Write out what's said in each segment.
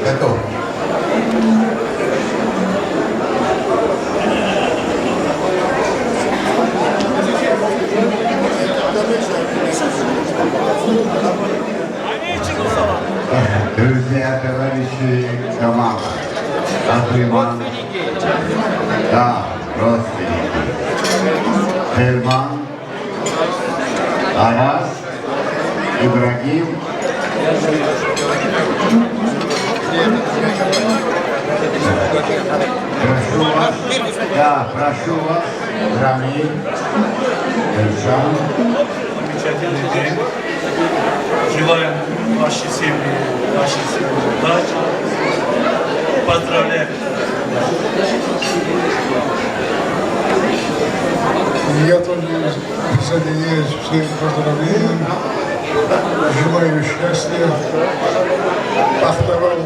Готов. Друзья, товарищи, команда. Ахриман. Да, родственники. Хельман. Арас. Ибрагим. Прошу вас. Да, прошу вас. Рамиль. Эльшан. Замечательный день. Желаем вашей семьи, удачи. Поздравляю. Я тоже присоединяюсь к всем поздравлениям. Желаю счастья. Пахтавал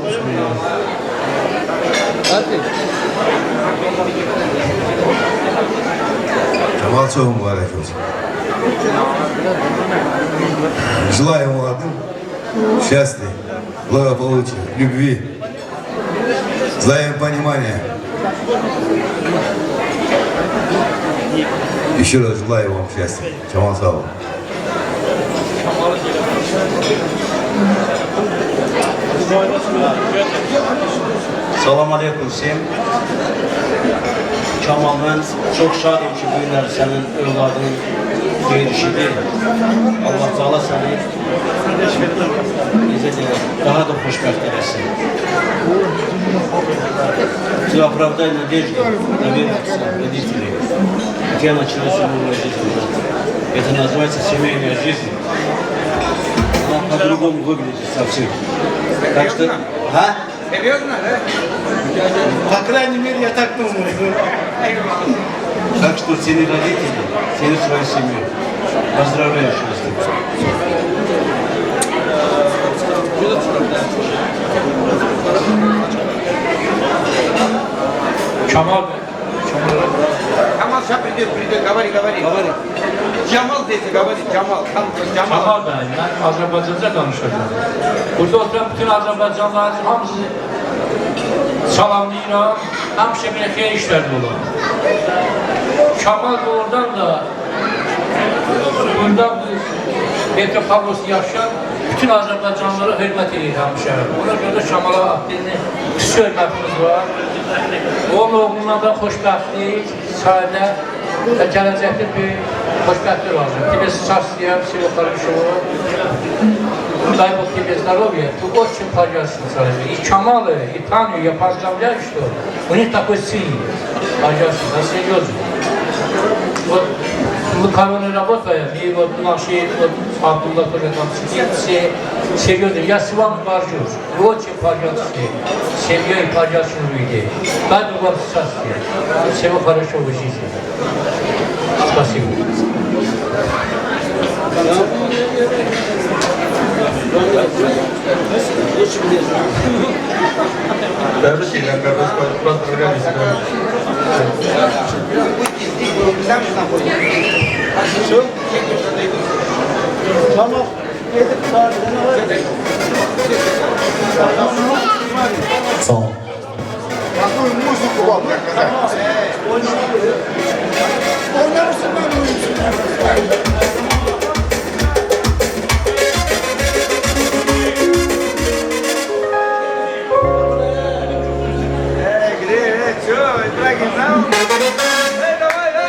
Молодцом mübarek olsun. Желаю молодым счастья, благополучия, любви, взаимопонимания. Еще раз желаю вам счастья. Чамал сау. Salam aleyküm Sim. Kamal, ben çok şadım ki bu günler senin evladının gelişidir. Allah Teala seni daha da xoşbəxt eləsin. Ты оправдай надежду, довериться родителей. Я начинаю свою жизнь. Это называется семейная жизнь. Она по-другому выглядит совсем. Так что... А? Серьезно, да? По крайней мере, я так думаю. Так что цени родители, цени свою семью. Поздравляю еще раз. Kemal Камал сейчас придет, говори. Cemal dedi, говори, Cemal. Kemal Bey, ben Azerbaycanca danışacağım. Burada oturan bütün Azerbaycanlıların hamısı salamlayıram. Həmişə bir xeyir işlərdə olan. Kemal doğrudan da bundan Petropavlovsk yaşayan bütün Azerbaycanlılara hürmət edir həmişə. Ona görə Kemala Abdil'in xüsusi hürmətimiz var. Onun oğlundan da xoşbəxtlik, saadet ve gələcəkdə bir xoşbəxtlik lazım. Тебе счастья, всего хорошего. Дай Бог тебе здоровья. Ты очень полезный человек. И Кемалы, и Таню я поздравляю, что у них такой сильный. Пожалуйста, серьезно. Вот мы короной работаем, и вот наши вот, Абдулла тоже там сидит, все серьезно. Я с вами горжусь. Вы очень полезны. Семьей полезны люди. Дай Бог вам счастья. Всего хорошего в жизни. Спасибо. Tebrik ederim kardeş. Поздравляю себя. Tamam. Sağ ol. Какую музыку вам заказать?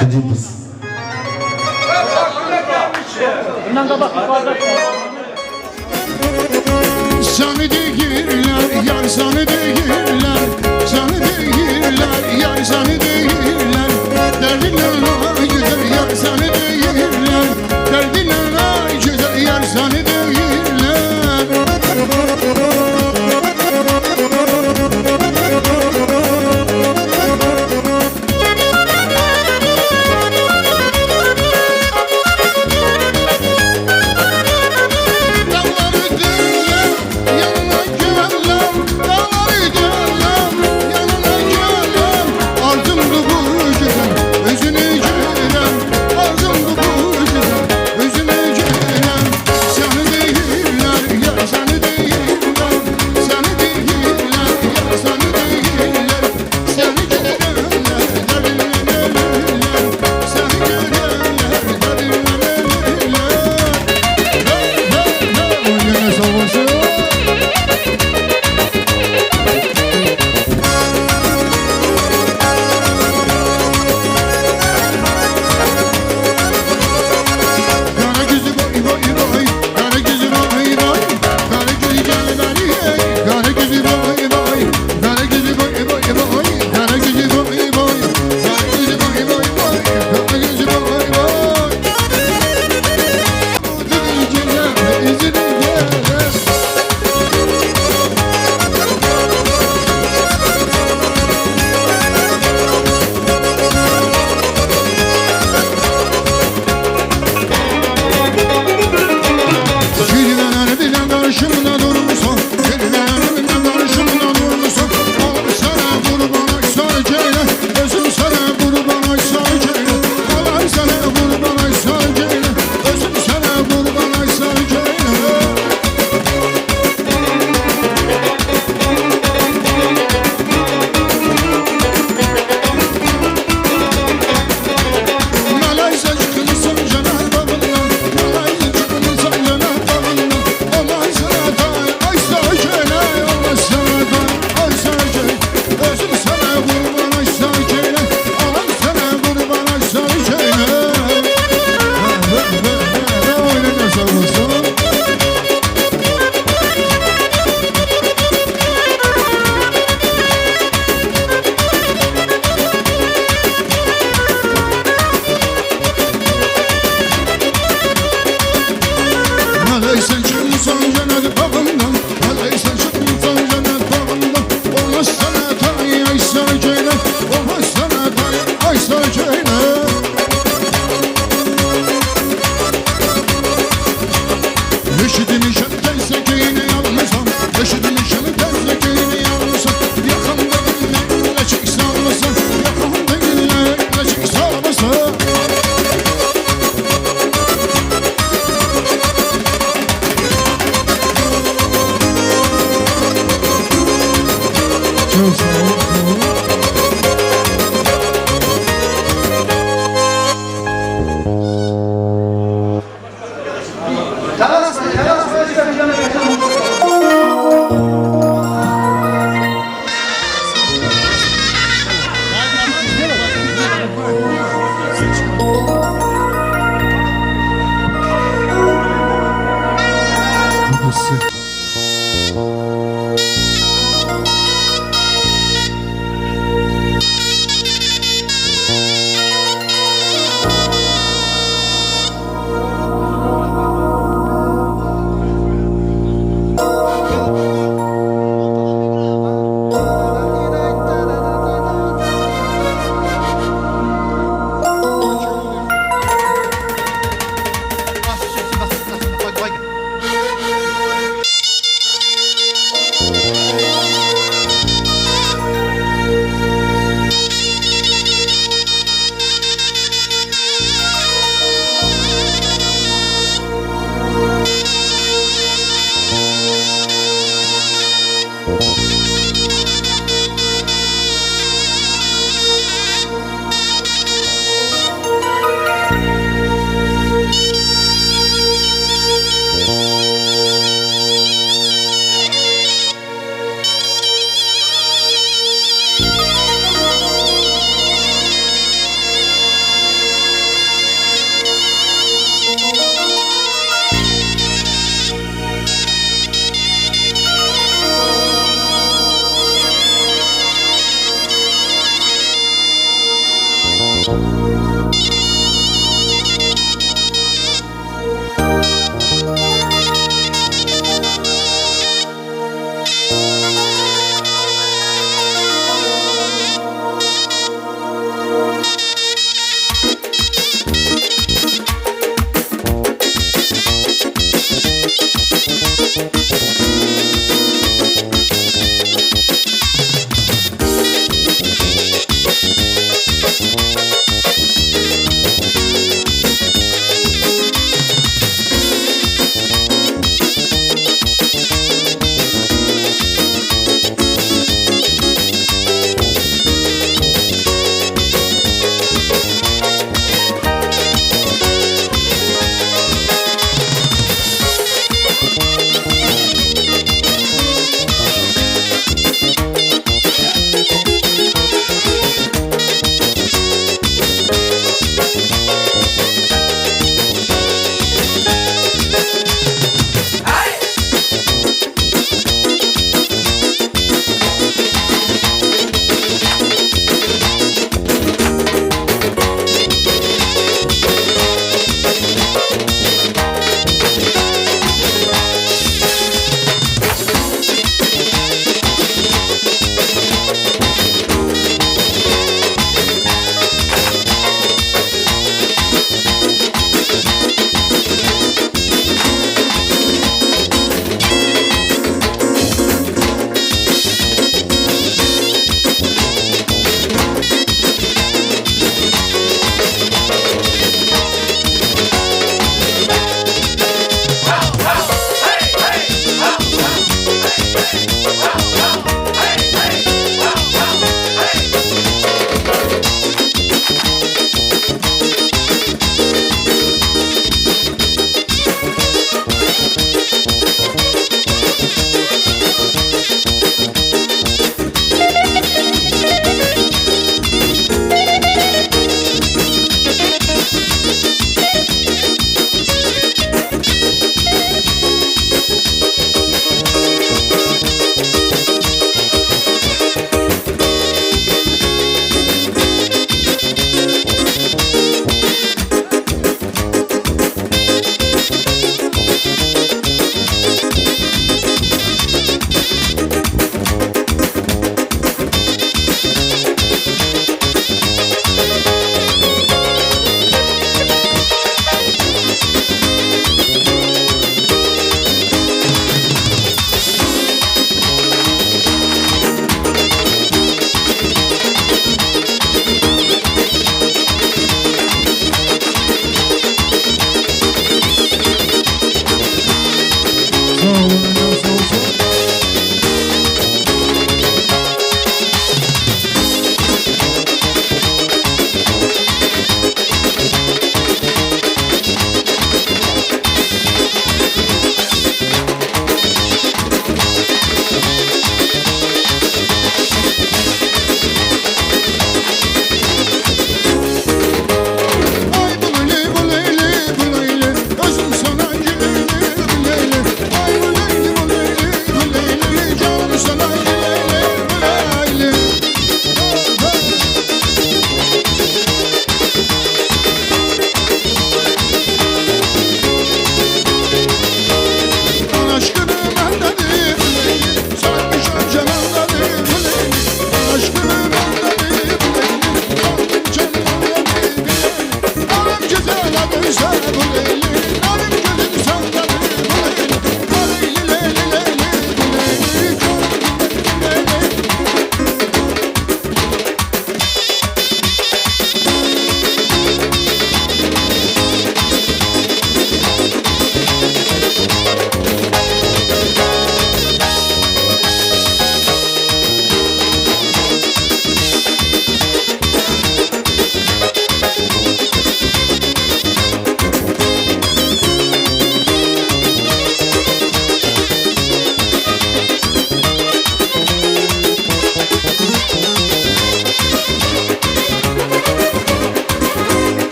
Gıcımız. Sana değirler, yar sana değirler, sana değirler, yar sana değirler. Derdinler ay güzel yar sana değirler, derdinler ay güzel yar sana değirler. Dağları derler, yanına güvenler, dağları derler.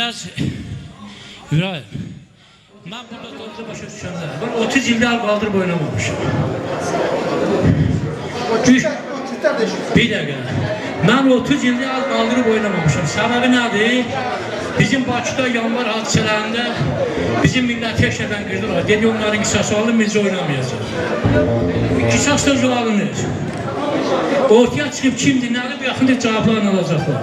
biraz İbrahim. Ben burada tozda başa düşenler. Ben 30 yılda kaldırıp oynamamışım. Bir dakika. Ben 30 yılda kaldırıp oynamamışım. Sebebi nedir? Bizim Bakıda yanvar hadiselerinde bizim milleti eşeden girdiler. Dedi onların qisası alın, biz oynamayacaq. Qisas da alınır. Ortaya çıxıb kim dinlənir, bu yaxında cavablarını alacaqlar.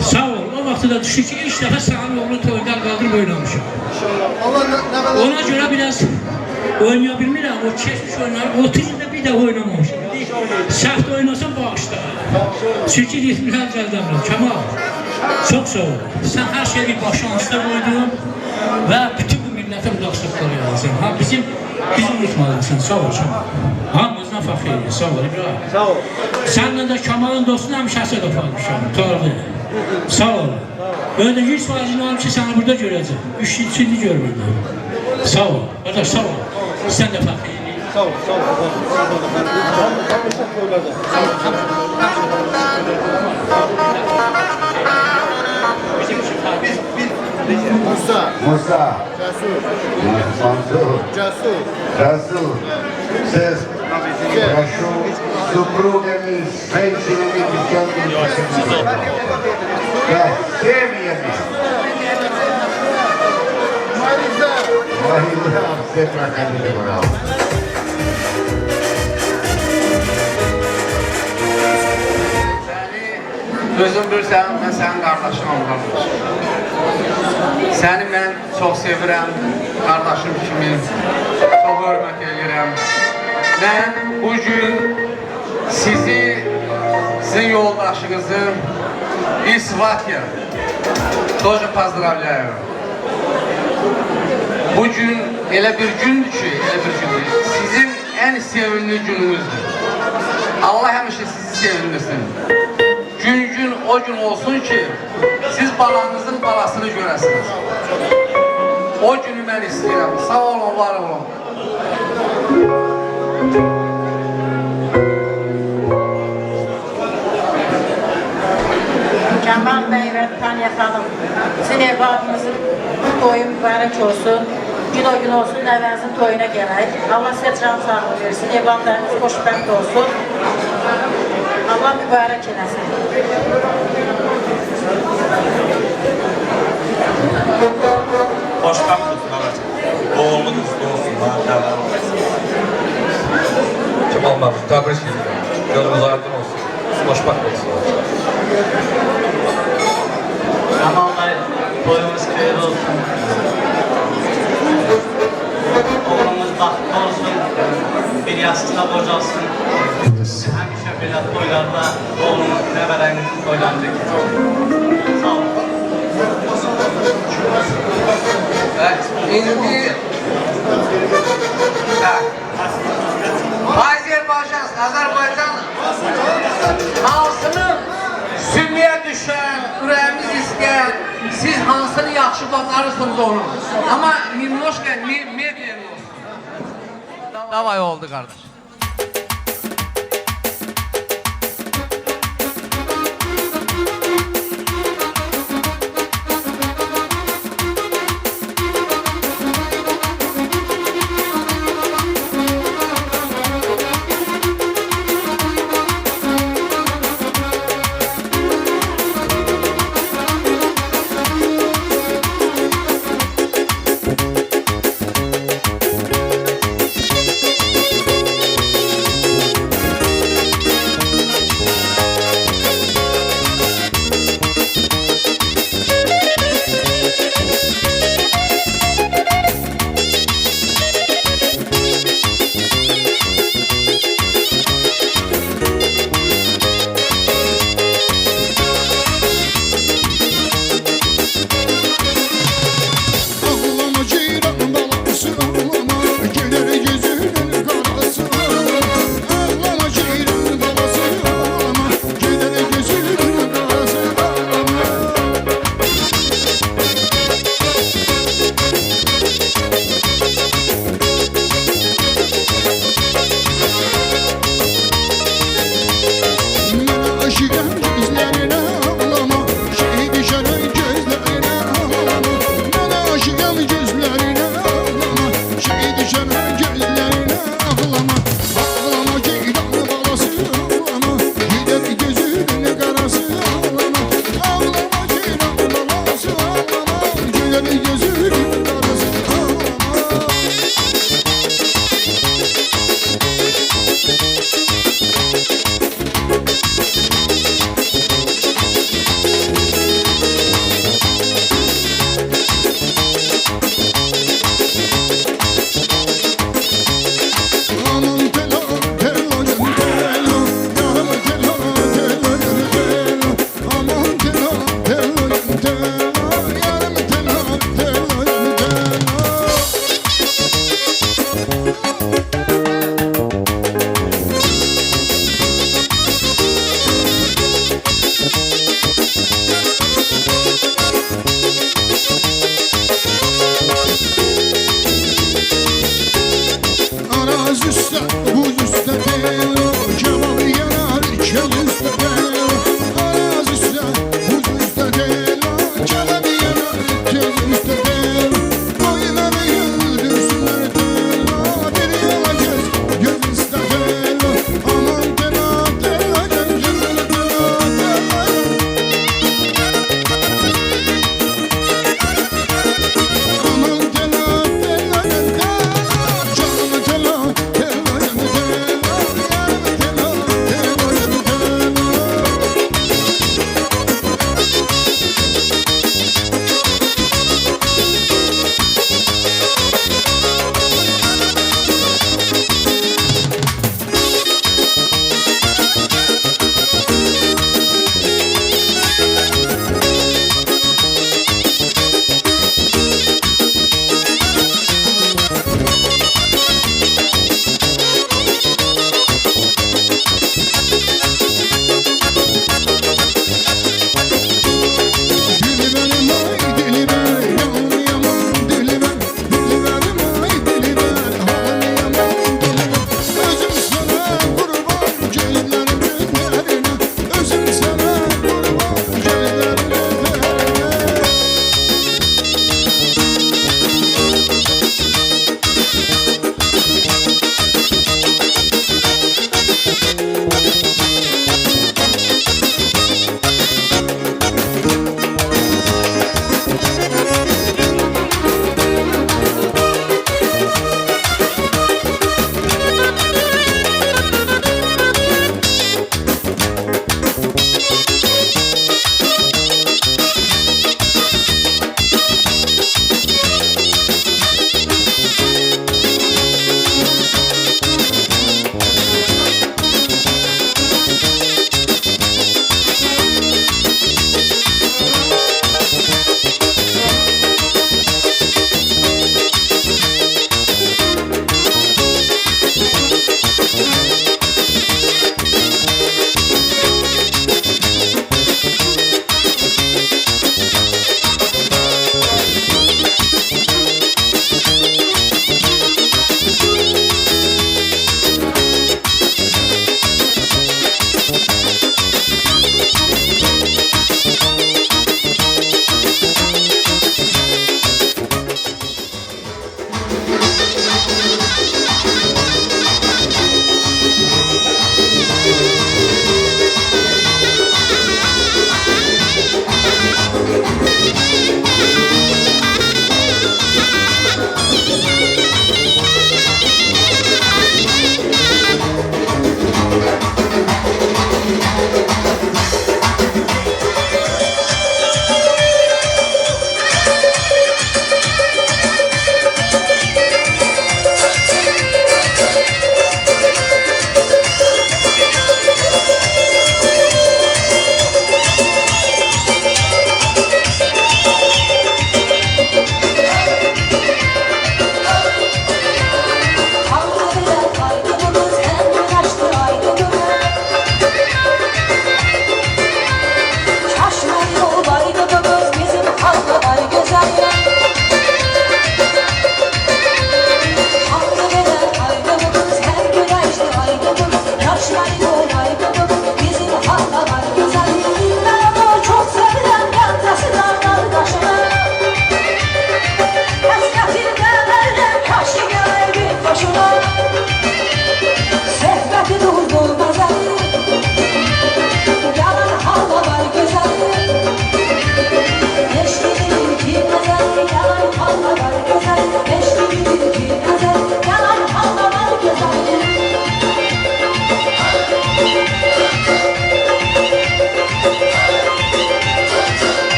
Sağ ol. O vaxtı da düşür ki, ilk dəfə sənin oğlu toyda qaldırıb oynamışım. Ona görə biraz oynaya bilmirəm. O keçmiş oyunları 30 ildə bir də oynamamışım. Sərt oynasam bağışda. Çünki ritmlər cəldəmdir. Kemal, çok sağ ol. Sen her şeyi bir başlanışda koydun ve bütün bu millete müdaxilətləri yazdın. Ha, bizi unutmadın. Sağ ol Kemal. Hamımızdan fəxr edir. Sağ ol İbrahim. Sağ ol. Səndən də Kemal'ın dostunu həmişəsə də paylaşam. Tardı. Sağ ol. Böyle 100% olam ki səni burada görəcəm. 3 il içində görmürdüm. Sağ ol. Qardaş sağ ol. Sən də fəxr edir. Sağ ol. Sağ ol. Musa. Mansur. Cesur. Siz прошу супругами, женщинами, девчонками, семьями. Мариза, все проходили, браво. Özüm bilirsən, mən sənin qardaşınam, qardaş. Səni mən çox sevirəm, qardaşım kimi, çox hörmət edirəm. Mən bugün sizin yoldaşınızı İsvatya тоже поздравляю. Bugün elə bir gündür ki, sizin ən sevimli gününüzdür. Allah həmişə sizi sevindirsin. Gün o gün olsun ki, siz balanızın balasını görəsiniz. O günü mən istəyirəm. Sağ olun, var olun. Kemal Bey ve Tanya Hanım, sizin evladınızın toyu mübarek olsun. Gün o gün olsun, evlerinizin toyuna gelək. Allah size can sağlığı versin, evladlarınız xoşbəxt olsun. Allah mübarek eləsin. Xoşbəxt olsun, anacığım. Oğlunuz olsun, maşallah. Kemal Mahmut, təbrik edirəm. Yolunuz aydın olsun. Xoşbəxt olsun. Kemal Bey, toyumuz xeyir olsun. Oğlumuz baxtlı olsun. Bir yastığa bocalsın. Həmişə belə toylarda oğlumuz, nəvələrinizin toylanacaq. Sağ olun. İndi Azərbaycan hansını sümüyə düşən, ürəyimiz istəyən, siz hansını yaxşı bacarırsınız onu. Ama немножко медленно olsun. Davay oldu kardeş.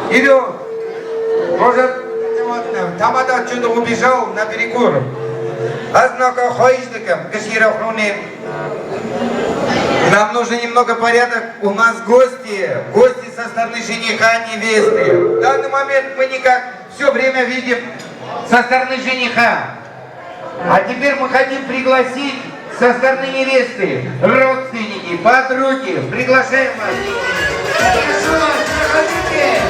Иду. Может, там отсюда убежал на перекур. Однако хаишникам, каширахруны. Нам нужно немного порядок. У нас гости со стороны жениха, невесты. В данный момент мы никак все время видим со стороны жениха. А теперь мы хотим пригласить со стороны невесты родственники, подруги. Приглашаем вас. Прошу вас, проходите.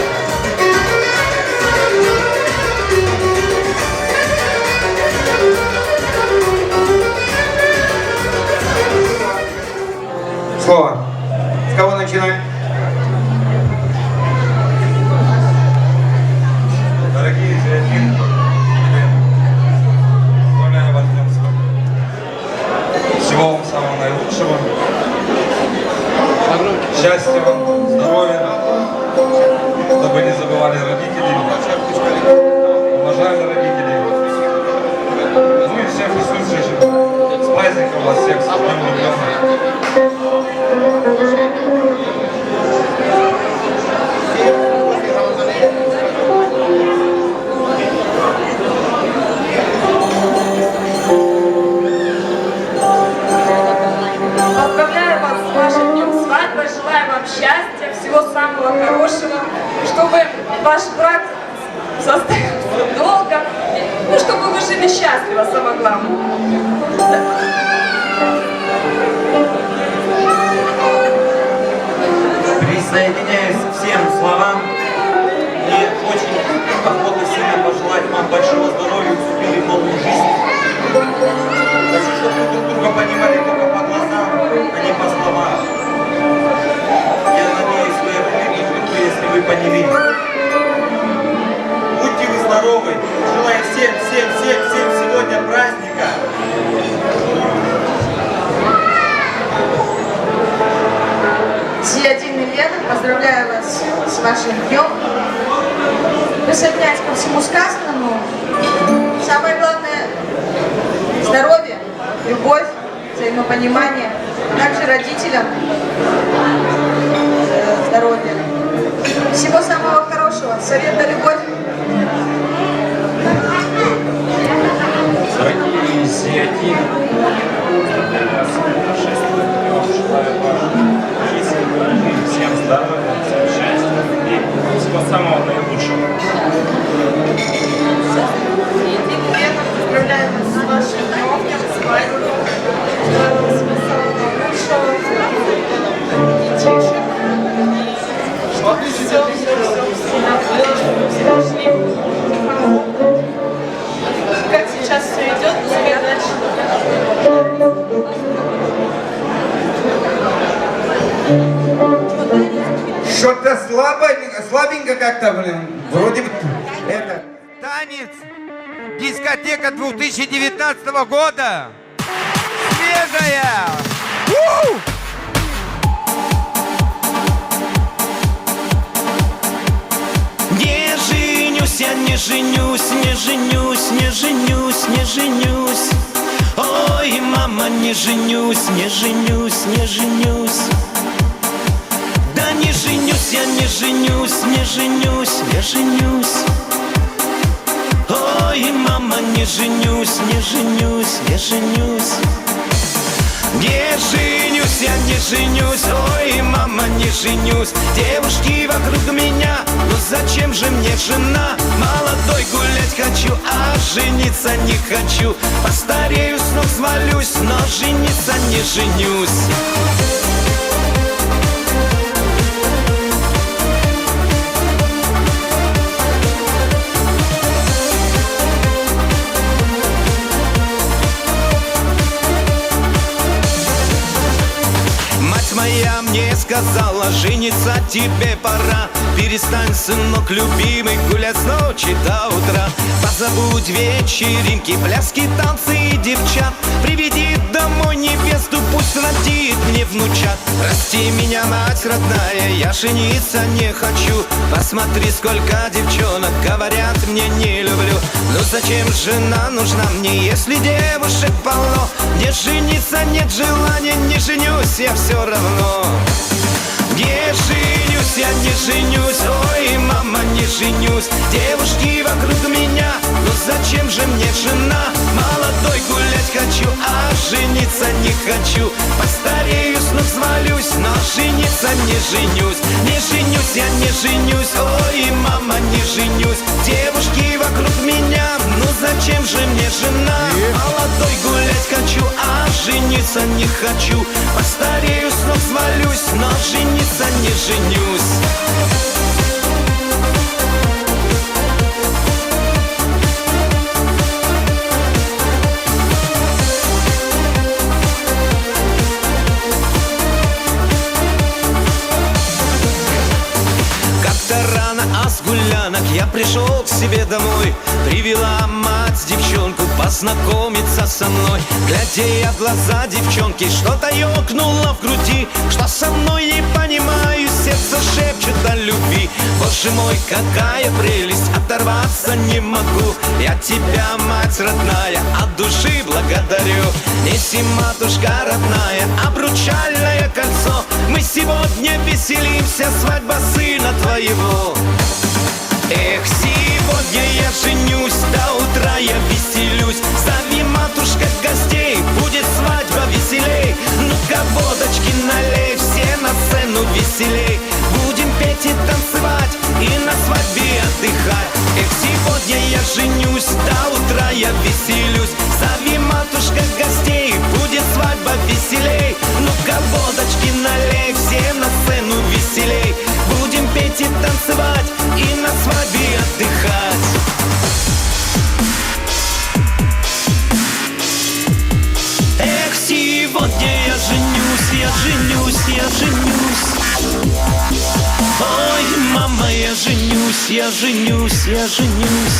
Слово. С кого начинаем? Дорогие зрители, поздравляю вас с днем сегодня. Всего вам самого наилучшего. Счастья вам, здоровья, чтобы не забывали родителей, уважали родителей. Ну и всех присутствующих. С праздником вас всех, с днем ребенка. Поздравляю вас с вашим днем свадьбы, желаю вам счастья, всего самого хорошего, чтобы ваш брак состоялся долго, ну, чтобы вы жили счастливо, самое главное. Присоединяюсь к всем словам и очень охотно сильно пожелать вам большого здоровья, вступили в новую жизнь. Хочу, чтобы вы друг друга понимали только по глазам, а не по словам. Я надеюсь, вы это друг друга, если вы поняли. Будьте вы здоровы. Желаю всем сегодня праздника. Зиадин и Лена, поздравляю вас с вашим днем. Присоединяюсь ко всему сказанному. Самое главное – здоровье, любовь, взаимопонимание. Также родителям здоровья. Всего самого хорошего. Совет да любовь. Дорогие зрители, поздравляю вас с прошествием днем, желаю вам жизни, всем здоровья, всем счастья и всего самого наилучшего. Поздравляю вас с вашим днем, с свадьбой. Желаю вам всего самого лучшего, детишек. Чтобы все шли. Как сейчас все идет, пускай дальше. Что-то слабенько как-то, блин. Вроде бы это. Танец. Дискотека 2019 года. Свежая. Не женюсь, я не женюсь, не женюсь, не женюсь, не женюсь. Ой, мама, не женюсь, не женюсь, не женюсь. Да не женюсь, я не женюсь, не женюсь, не женюсь. Ой, мама, не женюсь, не женюсь, не женюсь. Не женюсь, я не женюсь, ой, мама, не женюсь. Девушки вокруг меня, но зачем же мне жена? Молодой гулять хочу, а жениться не хочу. Постарею, с ног свалюсь, но жениться не женюсь. Моя мне сказала, жениться тебе пора. Перестань, сынок любимый, гулять с ночи до утра. Позабудь вечеринки, пляски, танцы и девчат. Приведи домой невесту, пусть родит мне внучат. Прости меня, мать родная, я жениться не хочу. Посмотри, сколько девчонок говорят мне не люблю. Ну зачем жена нужна мне, если девушек полно? Не жениться нет желания, не женюсь я все равно. Не женюсь, я не женюсь, ой, мама, не женюсь. Девушки вокруг меня, ну зачем же мне жена? Молодой гулять хочу, а жениться не хочу. Постарею, снова свалюсь, но жениться не женюсь. Не женюсь, я не женюсь, ой, мама, не женюсь. Девушки вокруг меня, ну зачем же мне жена? Молодой гулять хочу, а жениться не хочу. Постарею, снова свалюсь, но жениться не женюсь. С гулянок я пришел к себе домой. Привела мать девчонку познакомиться со мной. Глядя я в глаза девчонки, что-то ёкнуло в груди. Что со мной не понимаю, сердце шепчет о любви. Боже мой, какая прелесть, оторваться не могу. Я тебя, мать родная, от души благодарю. Неси, матушка родная, обручальное кольцо. Мы сегодня веселимся, свадьба сына твоего. Эх, сегодня я женюсь, до утра я веселюсь. Зови, матушка, гостей, будет свадьба веселей. Ну-ка, водочки налей, все на сцену веселей. Будем петь и танцевать, и на свадьбе отдыхать. Эх, сегодня я женюсь, до утра я веселюсь. Зови, матушка, гостей, будет свадьба веселей. Ну-ка, водочки налей, все на сцену веселей. Будем петь и танцевать, и на свадьбе отдыхать. Эх, сегодня я женюсь, я женюсь, я женюсь. Ой, мама, я женюсь, я женюсь, я женюсь.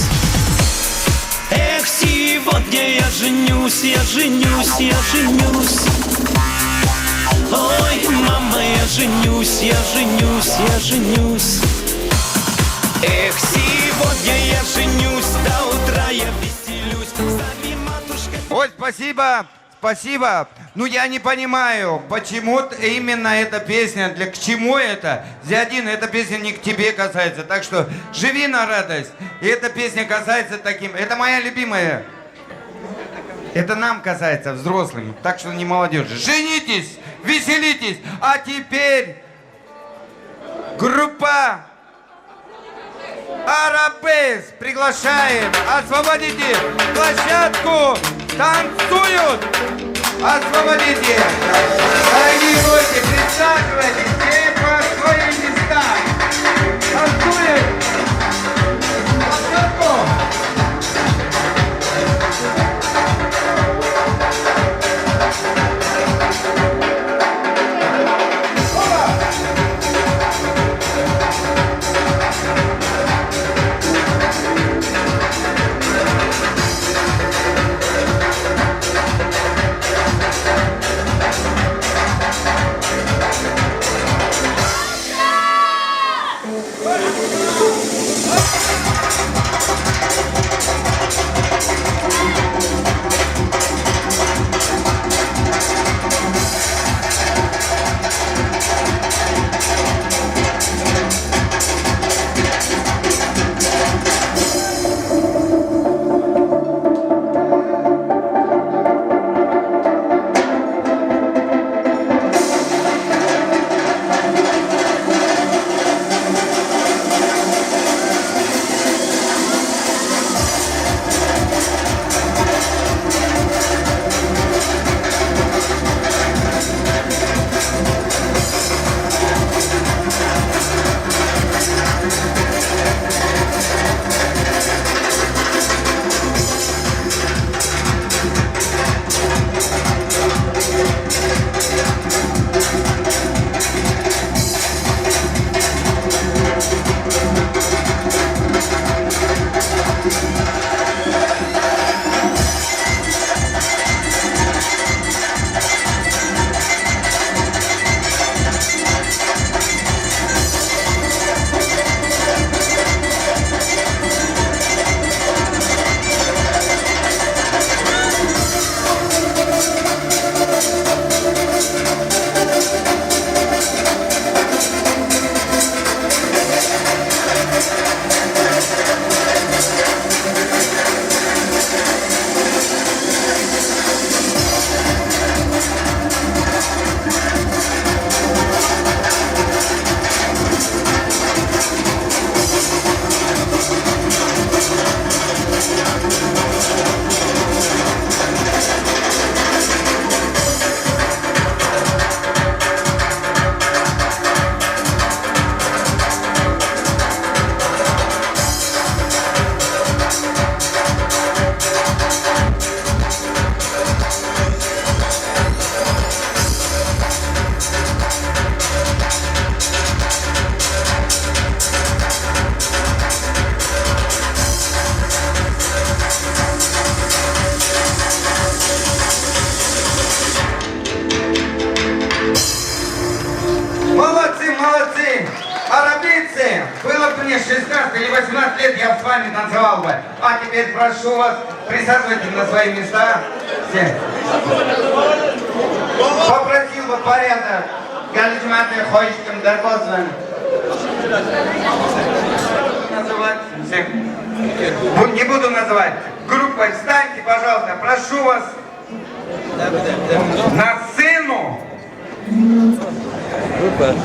Эх, сегодня я женюсь, я женюсь, я женюсь. Ой, мама, я женюсь, я женюсь, я женюсь. Эх, сегодня я женюсь, до утра я веселюсь. Зови, матушка. Ой, спасибо, спасибо. Ну, я не понимаю, почему именно эта песня, к чему это? Зиадин, эта песня не к тебе касается, так что живи на радость. И эта песня касается таким, это моя любимая. Это нам касается, взрослым, так что не молодежи. Женитесь, веселитесь. А теперь группа Арабес приглашаем. Освободите площадку. Танцуют. Освободите. Дорогие гости, присаживайтесь все по своим местам. Танцуем. Площадку. танцевать. А теперь прошу вас, присаживайтесь на свои места. Все. Попросил бы порядок. Галичматы, хочешь, дарбозван. Называть всех. Не буду называть. Группой встаньте, пожалуйста, прошу вас. На сцену. Группа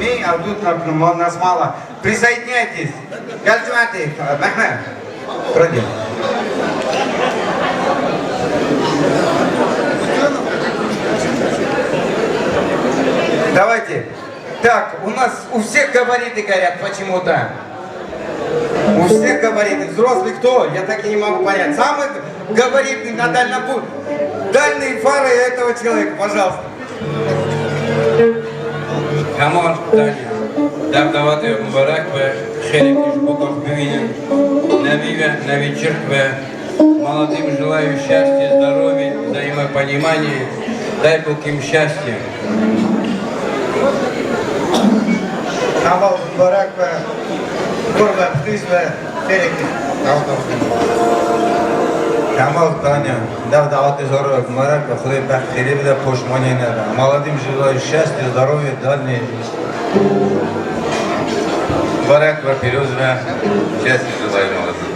семей, а тут нас мало. Присоединяйтесь. Галичматы, Махмед, пройдем. Давайте. Так, у нас у всех габариты горят почему-то. У всех габариты. Взрослый кто? Я так и не могу понять. Самый габаритный на дальние фары этого человека, пожалуйста. Hamon Tanya, Davdavat Mubarak ve Хелик Буков Бювинин, Навива, Новичерк ve молодым желаю счастья, здоровья, взаимопонимания, дай Бог им счастья. Hamon Mubarak ve Kurban Kız ve Xelik Камал Таня, Давдават Зоров, Марак, Хлеб, Хлеб, Пошманина. Молодым желаю счастья, здоровья, дальней жизни. Mubarak ve Piruz ve счастья желаю молодым.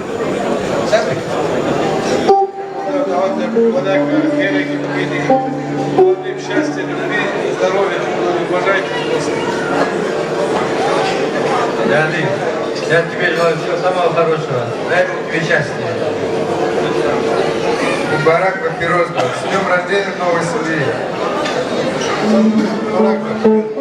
Давдават Mubarak ve Xelik молодым счастья, любви, здоровья, уважайте просто. Yani, я тебе желаю всего самого хорошего. Дай Бог тебе счастья. Мубарак Папирозка, с днем рождения новой семьи. Мубарак Мубарак.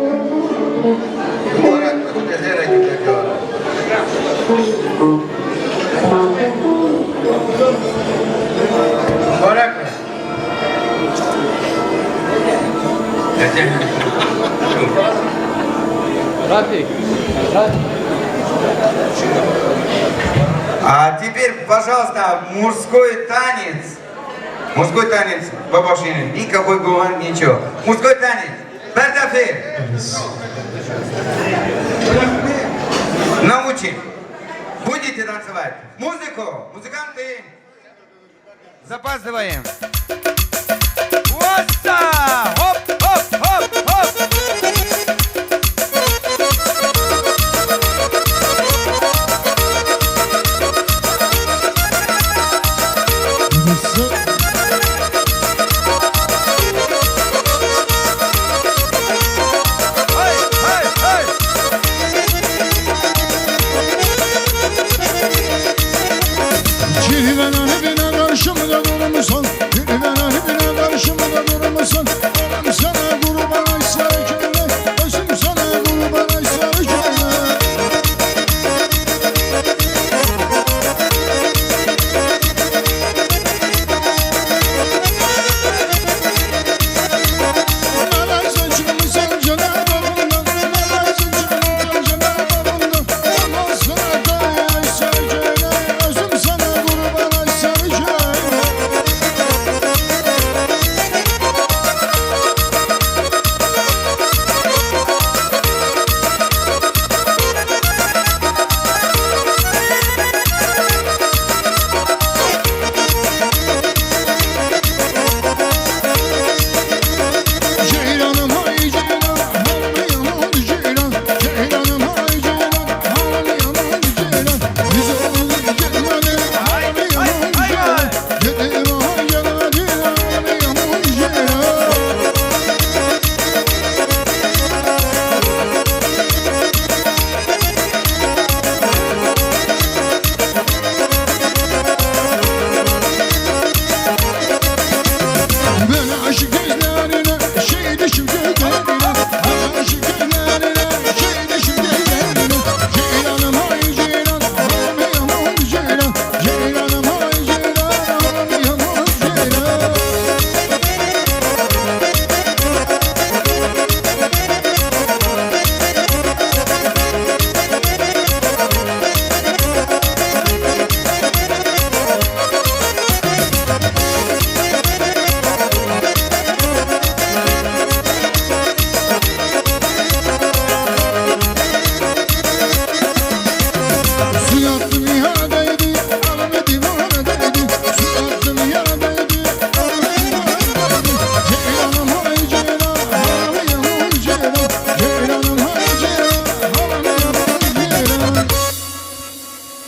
А теперь, пожалуйста, мужской танец. Мужской танец, Бабашин. Никакой гуан, ничего. Мужской танец. Бартафе. Научим. Будете танцевать. Музыку. Музыканты. Запаздываем. Оса! Хоп, хоп, хоп, хоп. Cilvelen hepine karşımda durmuşsun, Cilvelen hepine karşımda durmuşsun.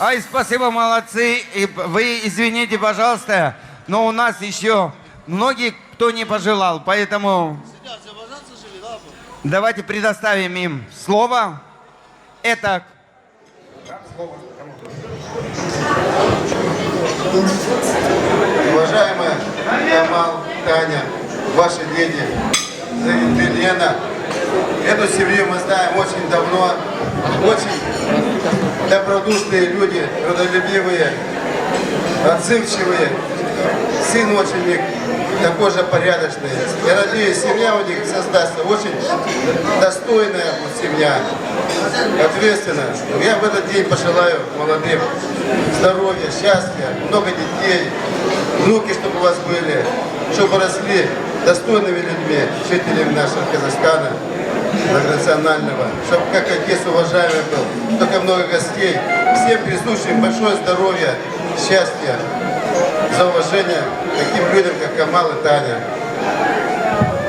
Ай, спасибо, молодцы. И вы извините, пожалуйста, но у нас еще многие, кто не пожелал, поэтому давайте предоставим им слово. Это... Уважаемая Камал, Таня, ваши дети, Лена, эту семью мы знаем очень давно, очень добродушные люди, трудолюбивые, отзывчивые, сын очень у них такой же порядочный. Я надеюсь, семья у них создастся очень достойная семья, ответственная. Я в этот день пожелаю молодым здоровья, счастья, много детей, внуки, чтобы у вас были, чтобы росли достойными людьми, жителями нашего Казахстана, многонационального, чтобы как отец уважаемый был, только много гостей. Всем присущим большое здоровья, счастья, за уважение таким людям, как Камал и Таня.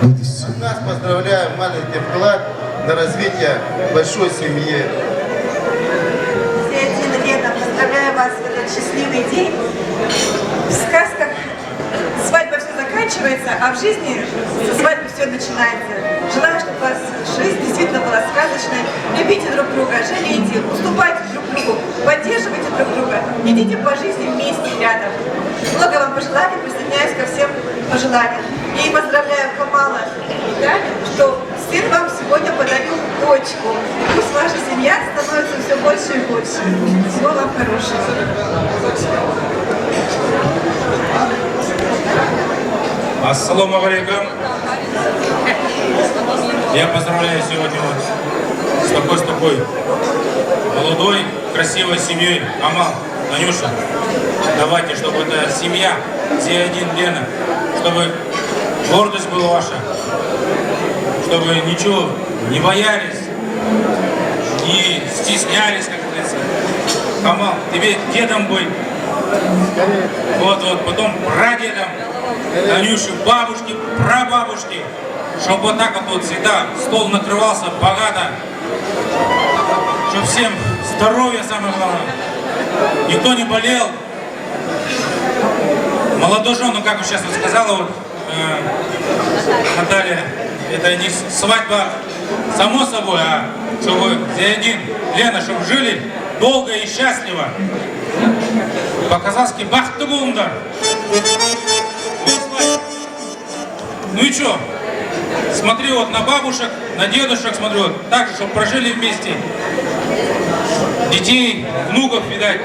От нас поздравляем маленький вклад на развитие большой семьи. Лена, поздравляю вас в этот счастливый день. В сказках свадьба все заканчивается, а в жизни со свадьбы все начинается. Желаю, чтобы у вас жизнь действительно была сказочной. Любите друг друга, жалейте, уступайте друг другу, поддерживайте друг друга, идите по жизни вместе, рядом. Много вам пожеланий, присоединяюсь ко всем пожеланиям. И поздравляю Камала и Таню, что сын вам сегодня подарил дочку. Пусть ваша семья становится все больше и больше. Всего вам хорошего. Ассаламу алейкум. Я поздравляю сегодня с такой молодой, красивой семьей. Камал, Танюша, давайте, чтобы эта семья, Зиядин, Лена, чтобы гордость была ваша, чтобы ничего не боялись, не стеснялись, как говорится. Камал, тебе дедом быть, вот, потом прадедом, Танюше, бабушки, прабабушки, чтобы вот так вот всегда стол накрывался богато, чтобы всем здоровья самое главное, никто не болел. Молодожену, как вы сейчас вот сказала, вот, Наталья, это не свадьба само собой, а чтобы Зиядин, Лена, чтобы жили долго и счастливо. По-казахски бахты булындар. Ну и что? Смотрю вот на бабушек, на дедушек, смотрю вот так же, чтобы прожили вместе. Детей, внуков, видать.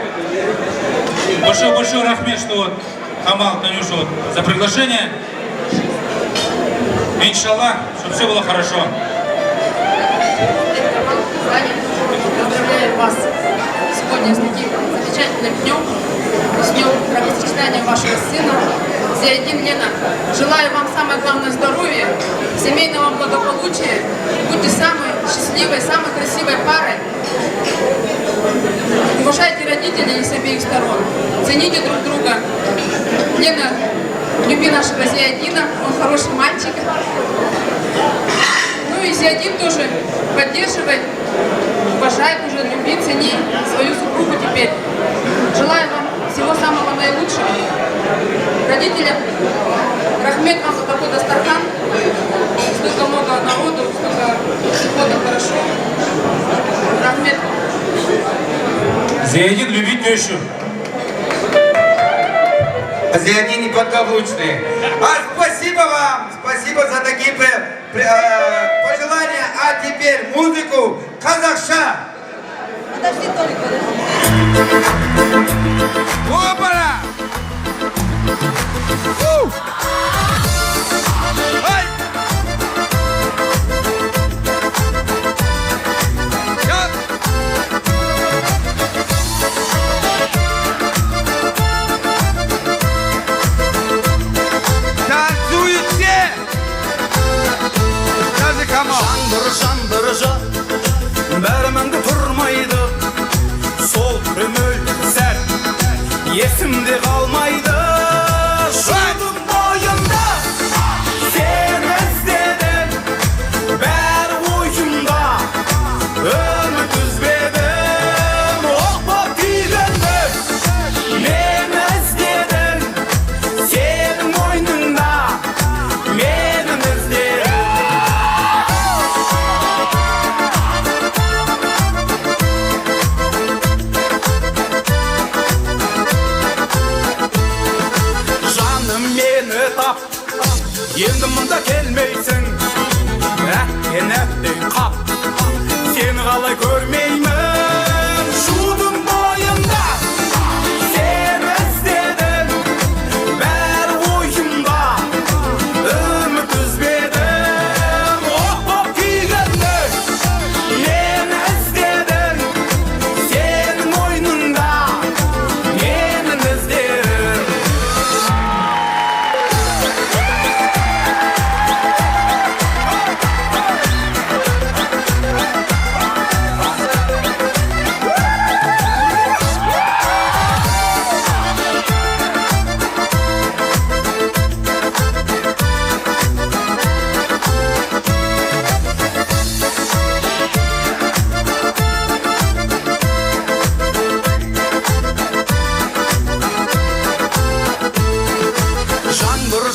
Большой рахмет, что вот Камал, Танюша, вот, за приглашение. Иншаллах, чтобы все было хорошо. Поздравляю вас сегодня с таким замечательным днем, с днем бракосочетания вашего сына. Зиядин, Лена, желаю вам самое главное здоровья, семейного благополучия. Будьте самой счастливой, самой красивой парой. Уважайте родителей с обеих сторон. Цените друг друга. Лена, люби нашего Зиядина, он хороший мальчик. Ну и Зиядин тоже поддерживай, уважай, уже люби, цени свою супругу теперь. Желаю вам всего самого наилучшего. Родителям, рахмет вам за такой дастархан. Столько много народу, столько всего хорошо. Рахмет вам. Зиядин, любить тещу. Зиядин неподкаблучный. А спасибо вам, спасибо за такие пожелания. А теперь музыку казахша. Подожди, Толик, подожди. Опа! Танцуйте! Скажи, Камал. Жандыр, бәріміңді тұрмайды, сол үміт сәт есімде қалмайды. Жолдың бойында сені іздедім, бәрі ойымда үміт үзбедім. Оқ боп түйгенді қалай көрмеймін шудың бойында сен іздедің бәрі ойымда үміт үзбедім от боп күйгенді мен іздедің сенің мойныңда менің іздерім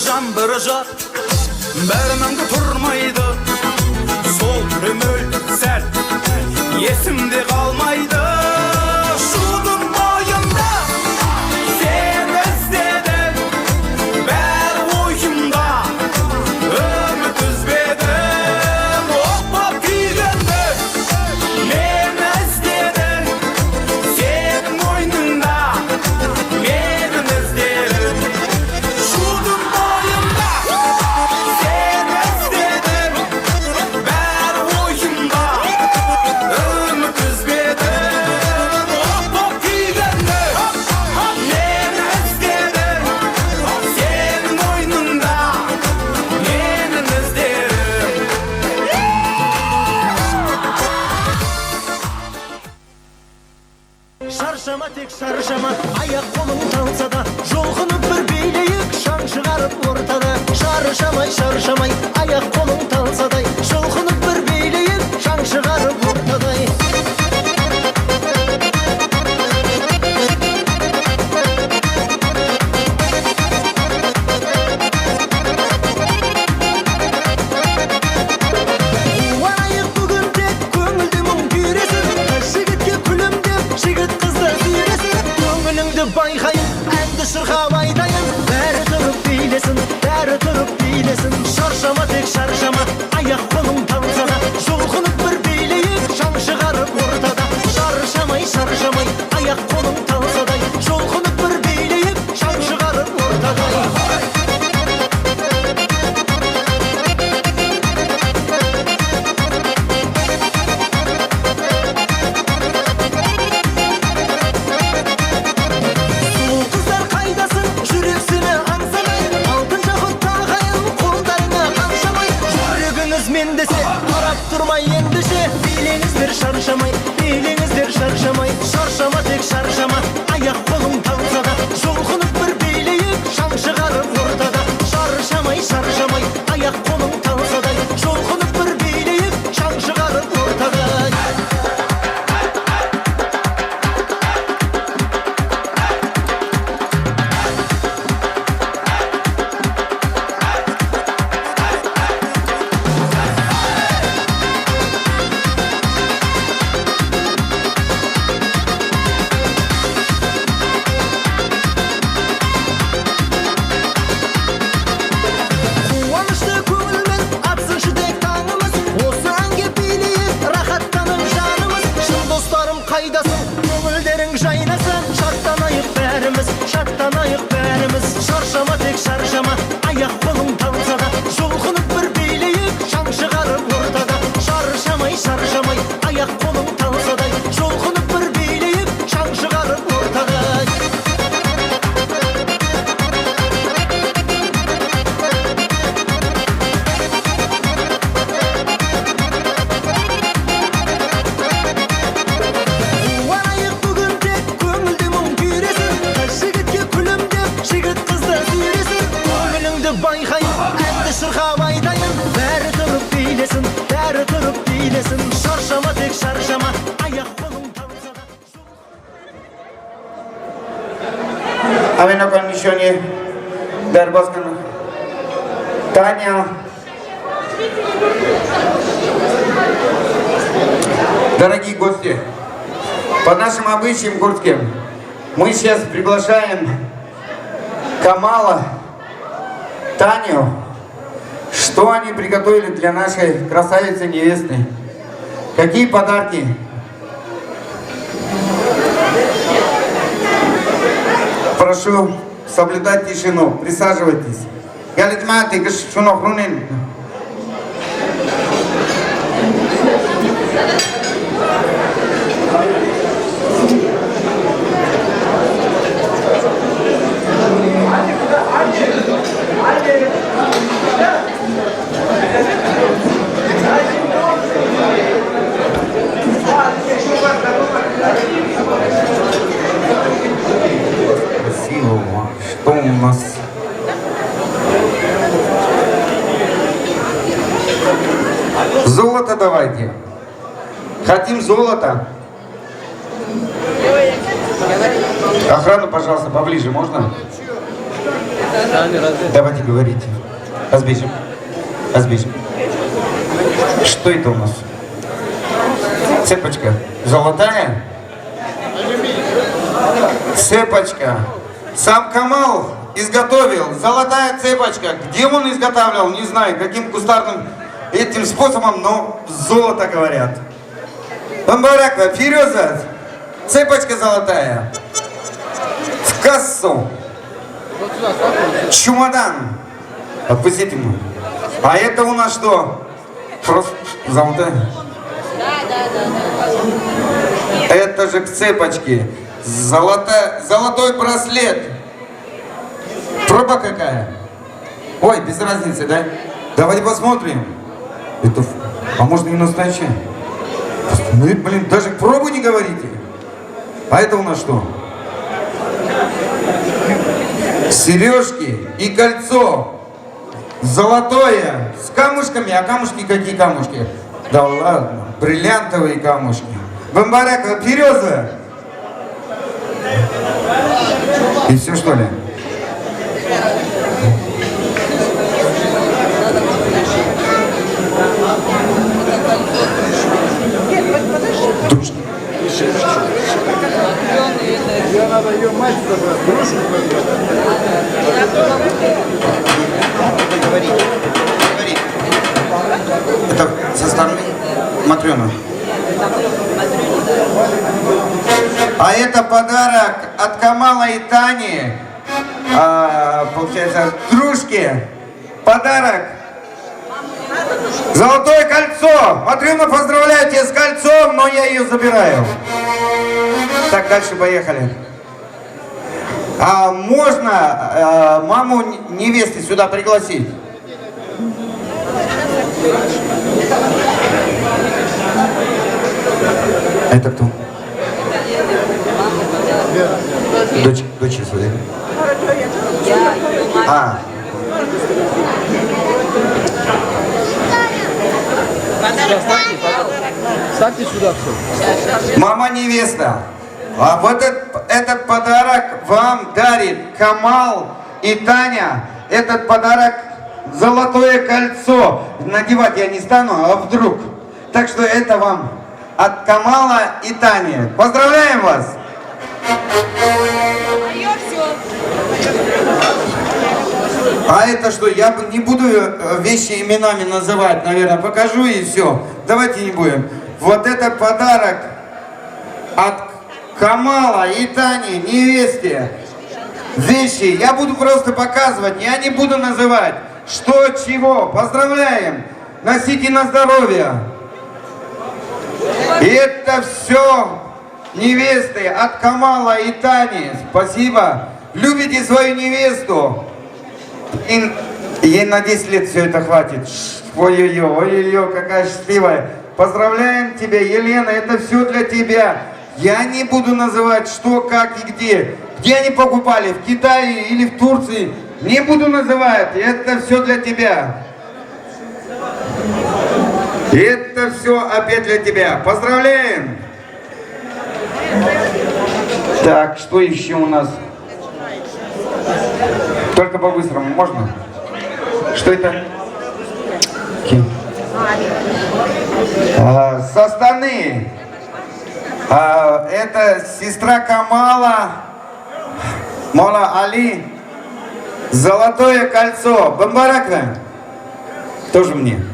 жаңбыр жат бәрініңді тұрмайды сол өмір сәт есімде қалмайды шудың бойында сен іздедің бәрі ойымда үміт үзбедім от боп күйгенді мен іздедің сенің мойныңда менің іздерім шудың бойында сен іздедің бәрі ойымда үміт үзбедім от боп күйгенді мен іздедің сенің мойныңда менің іздерім шаршама тек шаршама аяқ қолың талса да жұлқынып бір билейік шаң шығарып ортада шаршамай шаршамай аяқ қолың талса да жұлқынып бір билейік шаң шығарып ортада қуанайық бүгін тек көңілде мұң күйресін жігітке күлімдеп жігіт қызды сүйресін көңіліңді байқайын әнді шырқап айтайын бәрі тұрып билесін шаршама тек шаршама аяқ қолың талса да жұлқынып бір билейік шаң шығарып ортада шаршамай шаршамай аяқ қолың талса да жұлқынып бір билейік шаң шығарып ортада сұлу қыздар қайдасың жүрек сені аңсамай алтын жақұт тағайын қолдарыңа қамшамай жүрегіңіз мен десе қарап тұрмай ендеше билеңіздер шаршамай шаршама тек шаршама аяқ қолың талса да жұлқынып бір билейік шаң шығарып ортада шаршамай шаршамай аяқ қолың талса да жұлқынып бір билейік шаң шығарып ортада қуанышты көңілмен атсыншы тек таңымыз осы әнге билейік рахаттанып жанымыз шын достарым қайдасың көңілдерің жайнасын шаттанайық бәріміз шаршама тек шаршама аяқ қолың талса да жұлқынып бір билейік шаң шығарып ортада шаршамай шаршамай аяқ қолың талса да жұлқынып бір билейік шаң шығарып ортада қуанайық бүгін тек көңілде мұң күйресін жігітке күлімдеп жігіт қызды сүйресін көңіліңді байқайын әнді шырқап айтайын бәрі тұрып билесін шаршама тек шаршама аяқ қолың талса да А вы на конdicionе Дарбаскан Таня. Дорогие гости, по нашим обычаям курдским мы сейчас приглашаем Камала, Таню, что они приготовили для нашей красавицы невесты. Какие подарки? Прошу соблюдать тишину. Присаживайтесь. Галитма, ты говоришь, что нахрунен? Красиво. Что у нас? Золото давайте. Хотим золото. Охрану, пожалуйста, поближе, можно? Давайте говорите. Азбежим. Азбежим. Что это у нас? Цепочка. Золотая? Цепочка. Сам Камал изготовил. Золотая цепочка. Где он изготавливал, не знаю, каким кустарным этим способом, но золото говорят. Бамбараква, Фироза, цепочка золотая. В кассу. Чемодан. Отпустите меня. А это у нас что? Просто золотая. Это же к цепочке. Золотой браслет. Проба какая? Ой, без разницы, да? Давайте посмотрим. Это, а может не настоящая? Ну, блин, даже к пробу не говорите. А это у нас что? Сережки и кольцо. Золотое. С камушками. А камушки какие камушки? Да ладно. Бриллиантовые камушки. Бамбаряка, Фироза. И все, что ли? Надо ее мать забрать, дружку Это со стороны Матрёна. А это подарок от Камала и Тани. Получается, дружке. Подарок. Золотое кольцо. Матрёна, поздравляю тебя с кольцом, но я ее забираю. Так, дальше поехали. А можно маму невесты сюда пригласить? Это кто? Дочь своя. А. Ставьте сюда все. Мама невеста. А вот этот подарок вам дарит Камал и Таня. Этот подарок золотое кольцо. Надевать я не стану, а вдруг. Так что это вам от Камала и Тани. Поздравляем вас! А это что? Я не буду вещи именами называть, наверное. Покажу и все. Давайте не будем. Вот этот подарок от Камала и Тани, невесте. Вещи. Я буду просто показывать. Я не буду называть. Что, чего. Поздравляем. Носите на здоровье. И это все невесты от Камала и Тани. Спасибо. Любите свою невесту. И ей на 10 лет все это хватит. Ой-ой-ой, ой-ой-ой, какая счастливая. Поздравляем тебя, Елена, это все для тебя. Я не буду называть, что, как и где. Где они покупали, в Китае или в Турции. Не буду называть, это все для тебя. Это все опять для тебя. Поздравляем. Так, что еще у нас? Только по-быстрому, можно? Что это? Со стороны. Это сестра Камала, Мола Али. Золотое кольцо. Бамбараква. Тоже мне.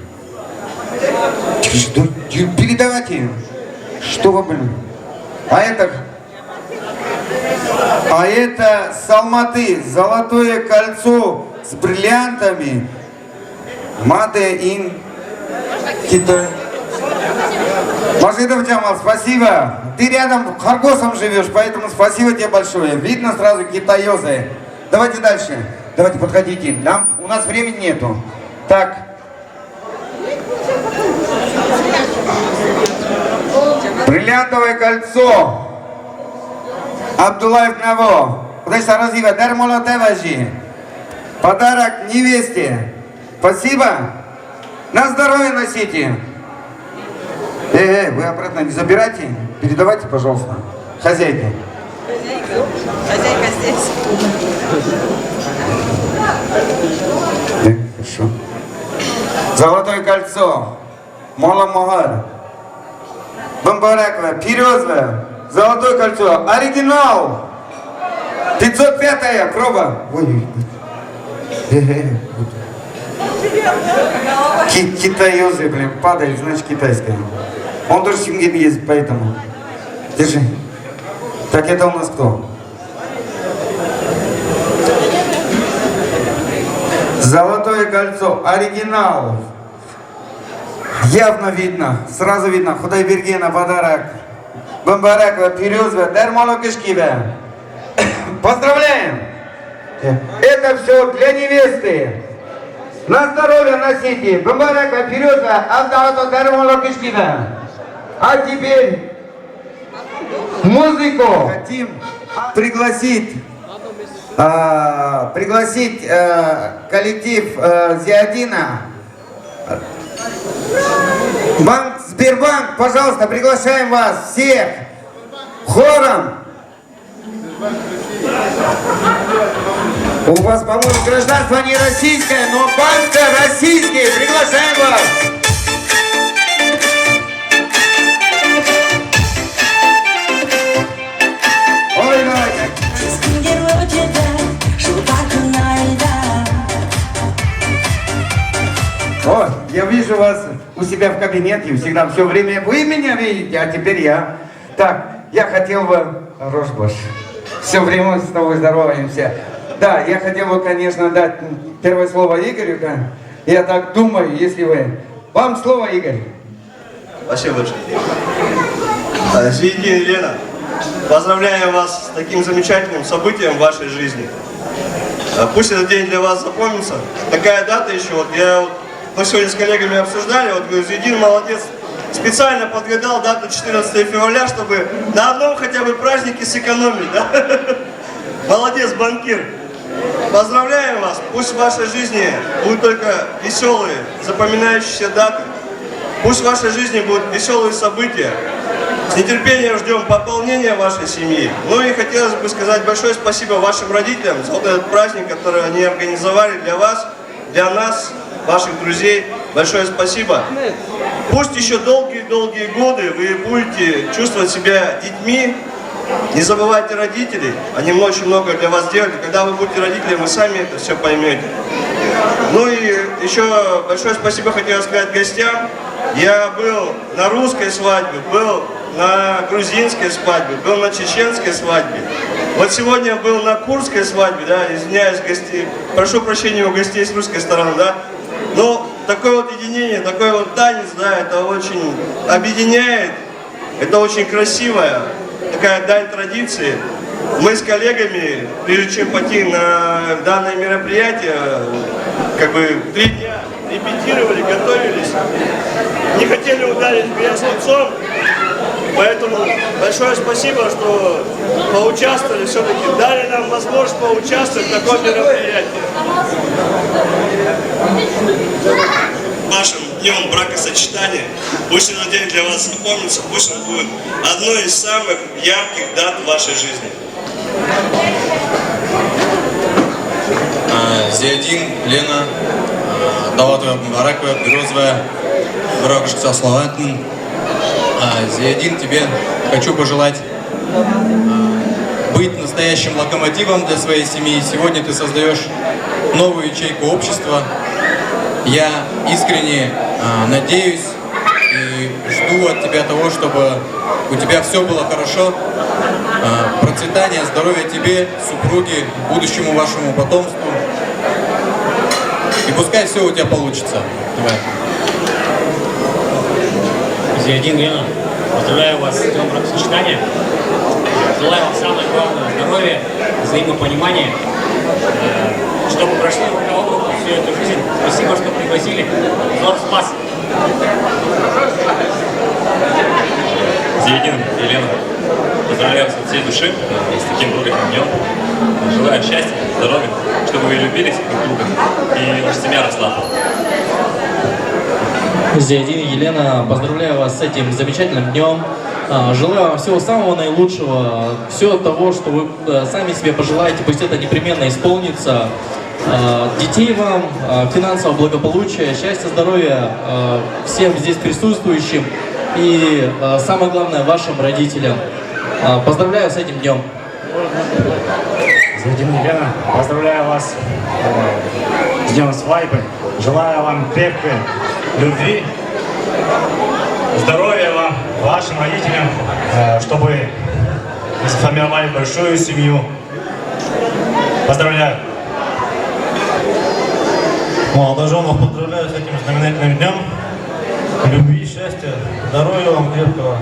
Что? Передавайте. Что вы, блин? А это с Алматы. Золотое кольцо с бриллиантами. Made in Китай. Мажидов Джамал, спасибо. Ты рядом Харгосом живешь, поэтому спасибо тебе большое. Видно сразу китаёзы. Давайте дальше. Давайте подходите. У нас времени нету. Так. Бриллиантовое кольцо. Абдуллаев Наво. Куда Саразива? Дармола Деважи. Подарок невесте. Спасибо. На здоровье носите. Вы обратно не забирайте. Передавайте, пожалуйста. Хозяйке. Хозяйка здесь. Хорошо. Золотое кольцо. Мола Могар. Бамбаракова. Пирёзова. Золотое кольцо. Оригинал. 505-я проба. Ой. Китаёзы, блин, падает, значит китайская. Он тоже сингин ездит, поэтому. Держи. Так, это у нас кто? Золотое кольцо, оригинал. Явно видно, сразу видно. Худайбергена подарок. Бамбаракова, Пирёзова, Дармала Кишкива. Поздравляем! Это все для невесты. На здоровье носите. Бамбаракова, Пирёзова, Авдалата, Дармала Кишкива. А теперь музыку хотим пригласить коллектив Зиадина. Банк Сбербанк, пожалуйста, приглашаем вас всех хором. У вас, по-моему, гражданство не российское, но банк российский. Приглашаем вас. Ой, давайте. О, я вижу вас у себя в кабинете, всегда все время вы меня видите, а теперь я. Так, я хотел бы, Рожбаш, все время с тобой здороваемся. Да, я хотел бы, конечно, дать первое слово Игорю. Да. Я так думаю, если вы... Вам слово, Игорь. Спасибо большое. Зиедин Елена, поздравляю вас с таким замечательным событием в вашей жизни. Пусть этот день для вас запомнится. Такая дата еще, мы сегодня с коллегами обсуждали, говорю, Зиедин молодец, специально подгадал дату 14 февраля, чтобы на одном хотя бы празднике сэкономить, да? Молодец, банкир. Поздравляем вас, пусть в вашей жизни будут только веселые, запоминающиеся даты. Пусть в вашей жизни будут веселые события. С нетерпением ждем пополнения вашей семьи. Ну и хотелось бы сказать большое спасибо вашим родителям за вот этот праздник, который они организовали для вас, для нас, ваших друзей. Большое спасибо. Пусть еще долгие-долгие годы вы будете чувствовать себя детьми. Не забывайте родителей, они очень много для вас делали. Когда вы будете родителями, вы сами это все поймете. Ну и еще большое спасибо хотел сказать гостям. Я был на русской свадьбе, был на грузинской свадьбе, был на чеченской свадьбе. Вот сегодня был на курдской свадьбе, да, извиняюсь, гостей, прошу прощения у гостей с русской стороны, да. Но такое вот единение, такой вот танец, да, это очень объединяет, это очень красивая такая дань традиции. Мы с коллегами, прежде чем пойти на данное мероприятие, 3 дня репетировали, готовились, не хотели ударить в грязь лицом, поэтому большое спасибо, что поучаствовали, все-таки дали нам возможность поучаствовать в таком мероприятии. Вашим днем бракосочетания, пусть этот день для вас запомнится, пусть он будет одной из самых ярких дат в вашей жизни. Зиадин, Лена, Даватова, Баракова, Пирозова, Баракушка Славатин. Зиадин, тебе хочу пожелать быть настоящим локомотивом для своей семьи. Сегодня ты создаешь новую ячейку общества. Я искренне надеюсь и жду от тебя того, чтобы у тебя все было хорошо. Процветания, здоровья тебе, супруге, будущему вашему потомству. И пускай все у тебя получится. Давай. Зиядин Лена, поздравляю вас с днем бракосочетания. Желаю вам самое главное здоровья, взаимопонимания, чтобы прошли рука об руку всю эту жизнь. Спасибо, что пригласили. Зор спас. Зиядин Елена, поздравляю вас от всей души с таким трогательным днем. Желаю счастья, здоровья, чтобы вы любились друг друга и ваша семья росла. Зиядин Елена, поздравляю вас с этим замечательным днем. Желаю вам всего самого наилучшего, всего того, что вы сами себе пожелаете, пусть это непременно исполнится. Детей вам, финансового благополучия, счастья, здоровья всем здесь присутствующим и, самое главное, вашим родителям. Поздравляю с этим днем. Зиядин Елена, поздравляю вас с днем свадьбы. Желаю вам крепкой любви, здоровья вам, вашим родителям, чтобы вы сформировали большую семью. Поздравляю. Молодоженов поздравляю с этим знаменательным днем. Любви, счастья, здоровья вам крепкого.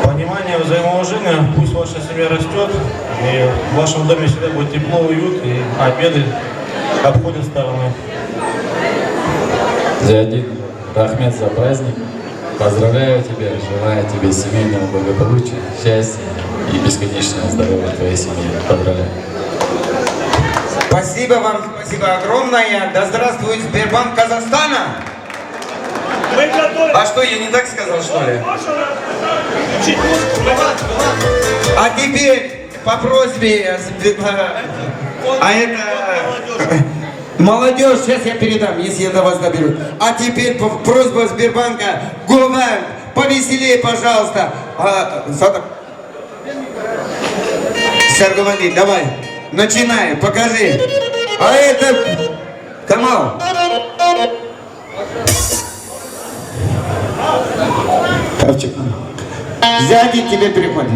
Понимание, взаимоуважение. Пусть ваша семья растет. И в вашем доме всегда будет тепло, уют. И обеды обходят стороной. Зиядин, Рахмет за праздник. Поздравляю тебя, желаю тебе семейного благополучия, счастья и бесконечного здоровья твоей семьи. Поздравляю. Спасибо вам, спасибо огромное. Да здравствует Сбербанк Казахстана! А что, я не так сказал, что ли? А теперь по просьбе... А это... Молодежь, сейчас я передам, если я до вас доберусь. А теперь просьба Сбербанка, Говард, повеселее, пожалуйста. Саргуманди, давай, начинай, покажи. А это... Камал. Кравчик. Сзади тебе переходит.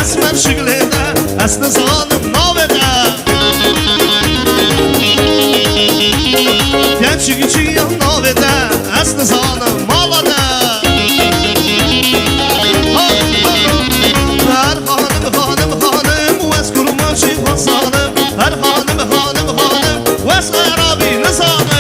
Esmer şıklede esne Aslı zanım malada Her hanım Ves kurmaşı hasanım Her hanım Ves Arabi nizamı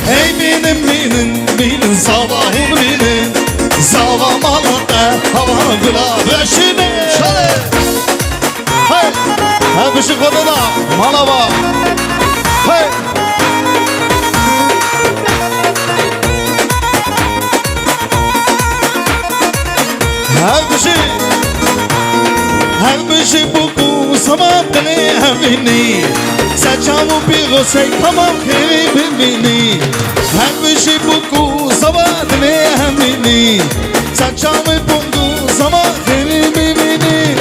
Hey benim sabahım benim Zavam alada hava gülabeşini Hey Hep ışık odada malava Hey Hep ışık buku sabah beni hevini Saçamı bir görsek tamam kere beni Hem ışık buku sabah beni hevini Saçamı buku sabah kere beni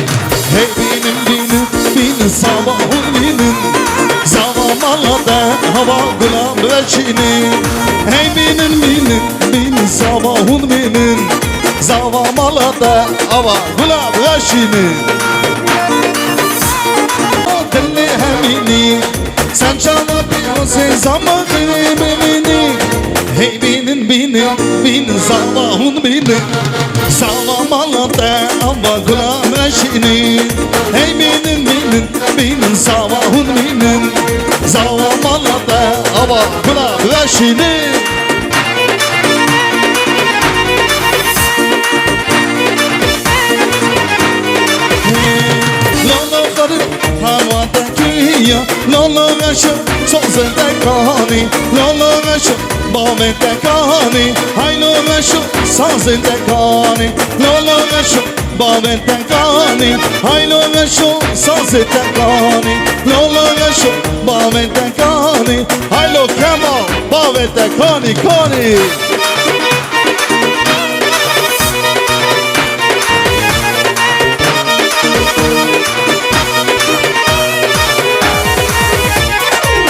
Hey benim sabahım benim Zavam alada hava gülabeşini Hey benim sabahım benim Zavam alada hava gülabeşini Dille hemini Sen çalabiliyorsun zaman beni Hey benim sabahım benim Zavam alada hava gülabeşini Hey benim sabahım benim Zavam alada hava gülabeşini dünya Lolo veşo sozende kani Lolo veşo bağmende kani Haylo veşo sazende kani Lolo veşo bağmende kani Haylo veşo sazende kani Lolo veşo bağmende kani Haylo kemal bağmende kani kani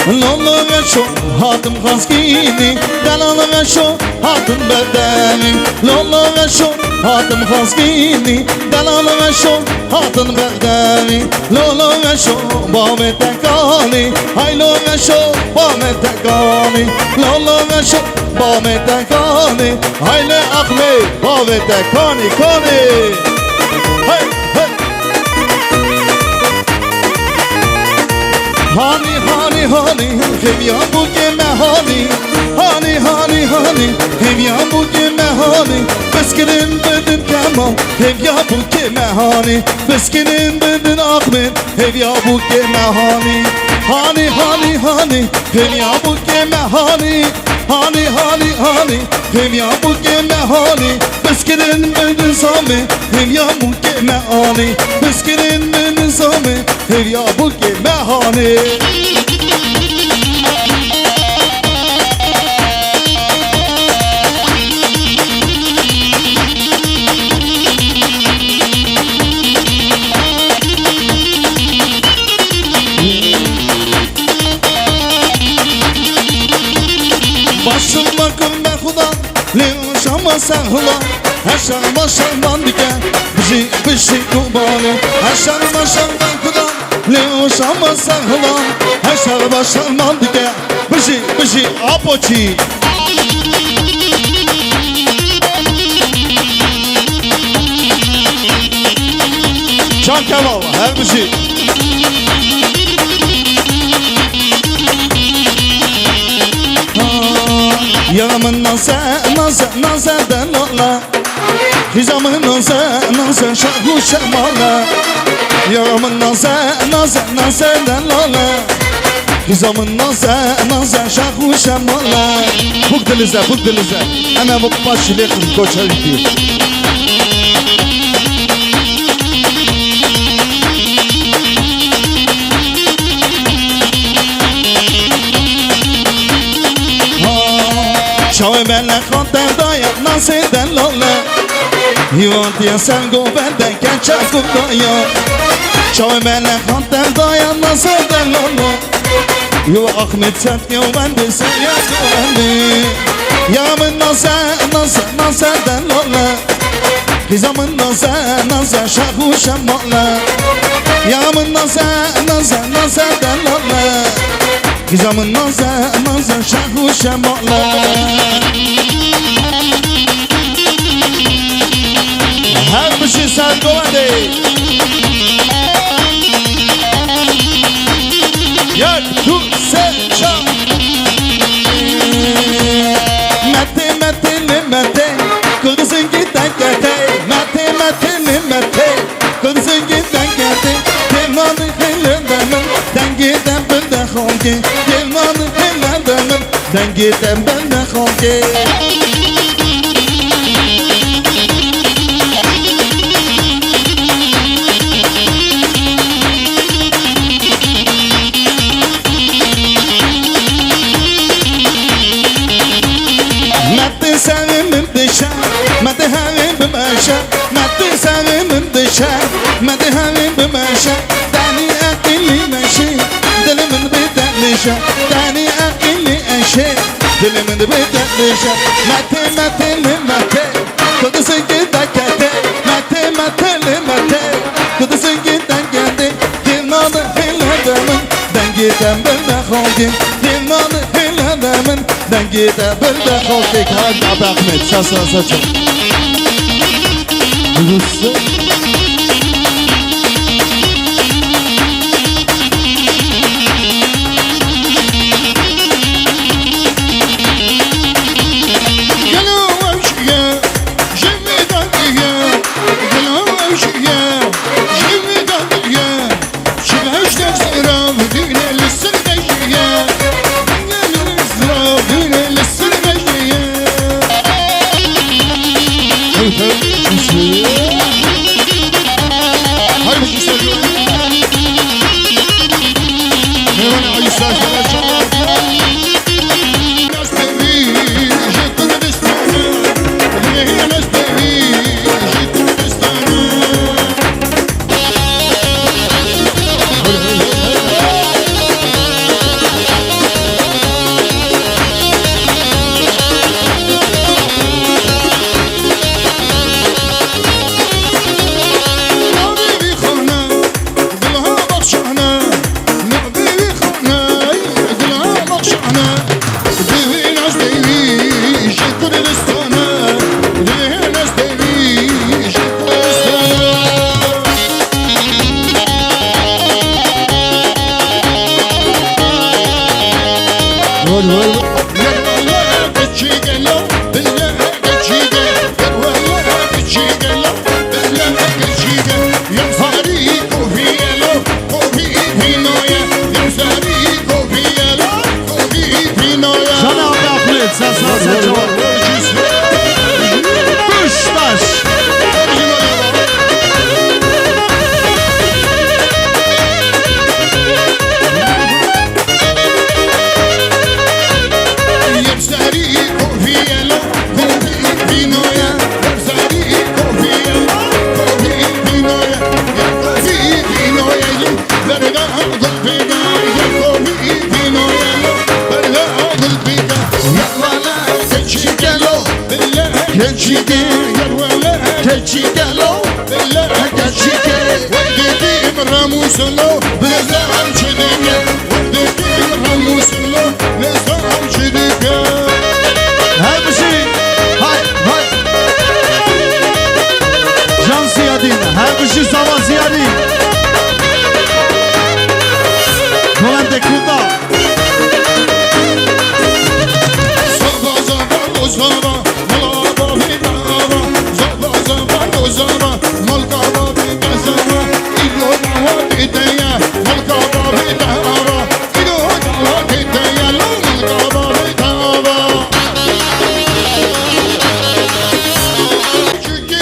Lolo veşo hadım haskini Delalo veşo hadım bedenim Lolo veşo hadım haskini Delalo veşo hadım bedenim Lolo veşo bağmete kani Haylo veşo bağmete kani Lolo veşo bağmete kani Hayle akme bağmete kani kani Hey hey Hani hani hani hem ya bu geme hani Hani hani hani hem ya bu geme hani Beskinin bedin kemal hem ya bu geme hani Beskinin bedin Ahmet hem ya bu geme hani Hani hani hani hem ya bu geme hani Hani hani hani hem ya bu geme hani Beskinin bedin Sami hem ya bu geme hani Beskinin bedin Sami hem ya bu geme hani Başım bakım be Huda Leon şama sen hula Heşer başarman dike Bir şey kubali Heşer başarman Huda Leon şama sen hula Heşer başarman dike Bir şey apoçi Can Kemal her bir şey Yaramın naze denola Hizamın naze şahu şemala Yaramın naze denola Hizamın naze şahu şemala Buk dilize Hemen bu başıyla koçar gidiyor Çağı benle kanter dayak nasiden lola Yuvantiya sen go benden geçer kutaya Çağı benle kanter dayak nasiden lola Yuva Ahmet sen yo bende sen ya güvendi Yamın naseden lola Hizamın naze şahu şemala Yamın naseden lola Hizamın naze şahu şemala Her bir şey sen güvendi Yak tu se şam Mete Kırgızın giden gete Mete Kırgızın giden gete Temanı hillendemem Den giden bende honki Temanı hillendemem Den giden bende honki Mete havim b'maşa Mete savim b'dişa Mete havim b'maşa Dani akilli meşi Dilimin b'derlişa Dani akilli eşi Dilimin b'derlişa Mete Kudüs'ün giden geldi Mete Kudüs'ün giden geldi Dilmanı hilledemin Den giden bende kaldım Dilmanı hilledemin Den giden bende kaldım Hadi Ahmet sasa çok Rus'u Gel Sen cevap. Kuştaş. Yepseri kofiyelo, vinoya. Yepseri kofiyelo, vinoya. Kofi vinoya, verga gulbiga. Kofi vinoya, verga gulbiga. Yalala keçikelo, keçike. Yalala keçikelo, keçike. Verdedim ramuslo, bezam çedike. Verdedim ramuslo, bezam çedike. Her bir şey, hay. Can ziyadin, her bir şey zaman ziyadin. Dolan dekunda. Zaba gozaba, malaba vidaba. Zaba gozaba, malaba vidaba. İgo dava vidaya, malaba vidaba. İgo dava vidaya, malaba vidaba. Çüki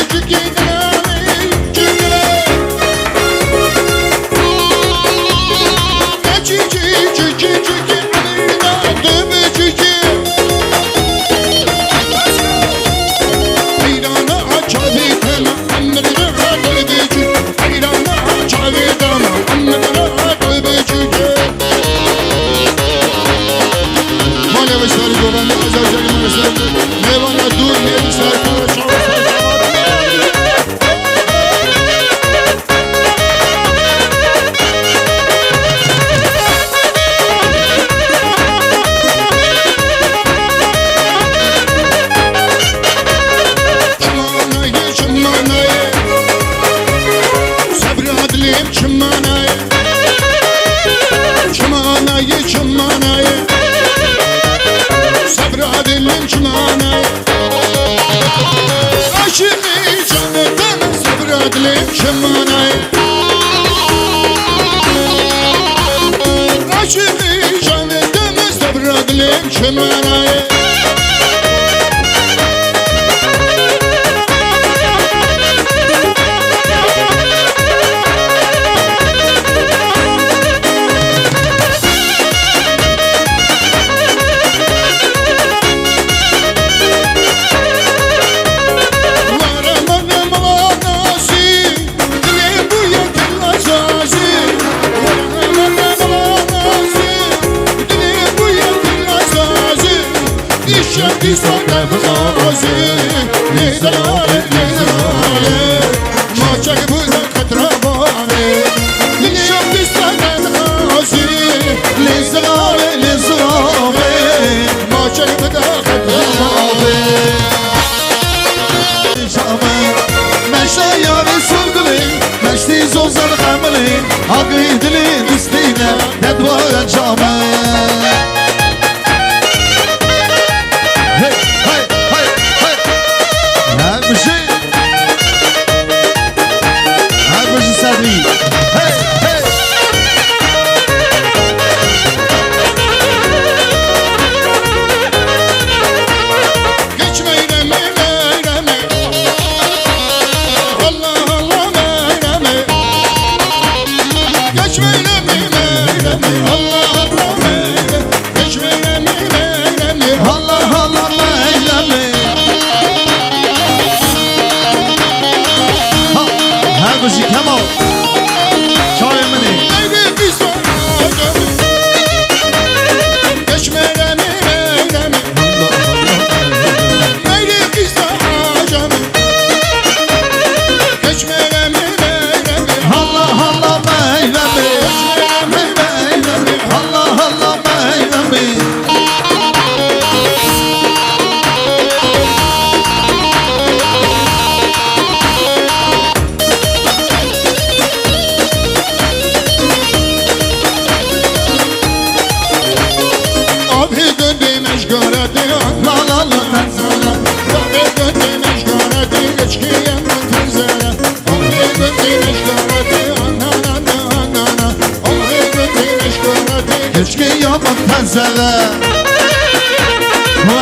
Keşke yaman tenzele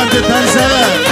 Hadi tenzele.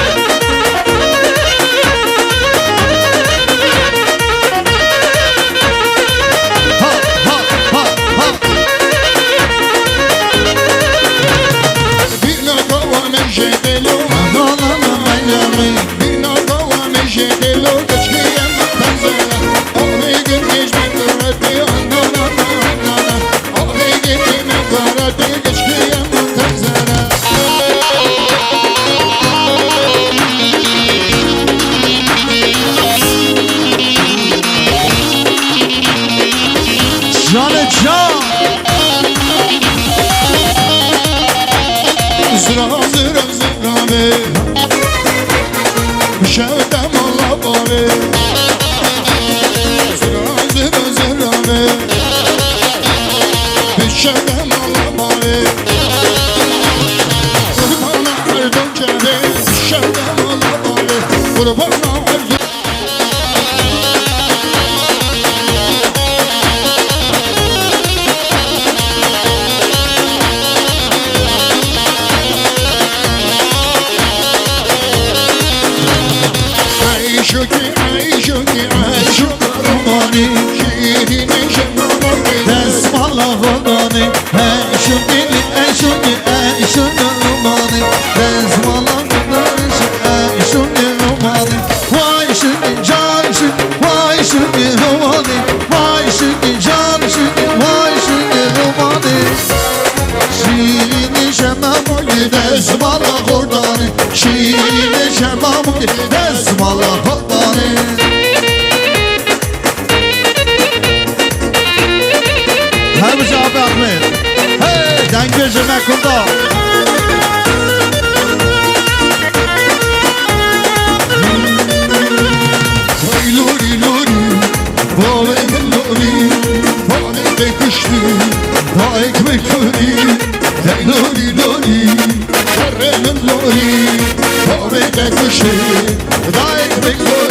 Canı can. Zıra zıra zıra be Şevdem Allah be Zıra zıra zıra be Şevdem Allah be Kurbana erdem kebe Şevdem Allah be Kurbana erdem Hamiz abi Ahmet. Hey, dengeci mekunda. Lori lori Vay lori Vay bekişli Vay ekmekleri Lori lori Karremin lori Vay bekişli Vay ekmekleri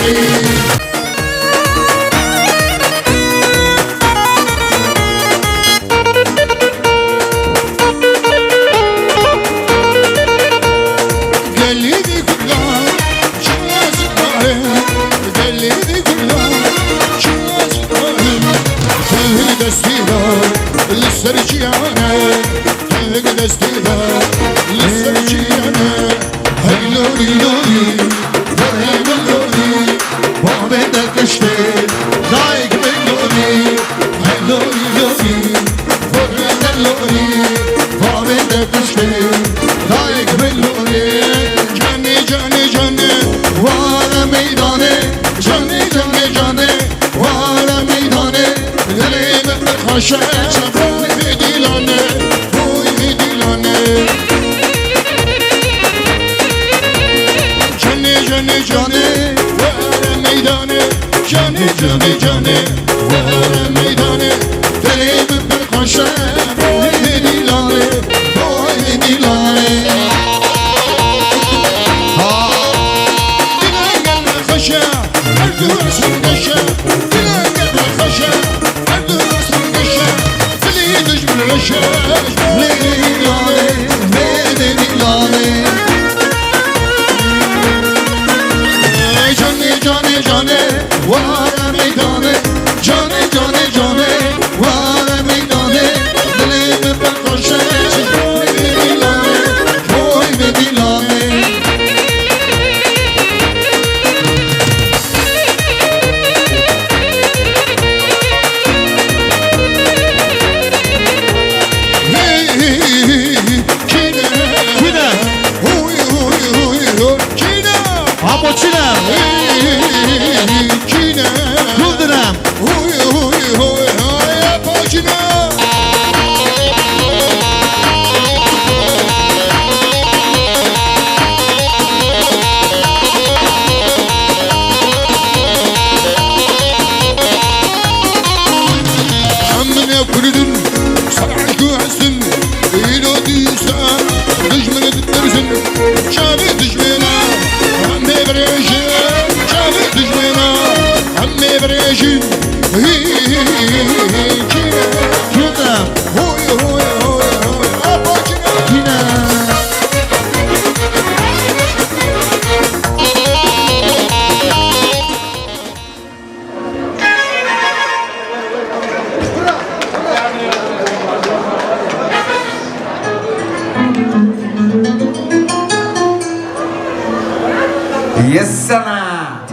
Kine. Yes sana.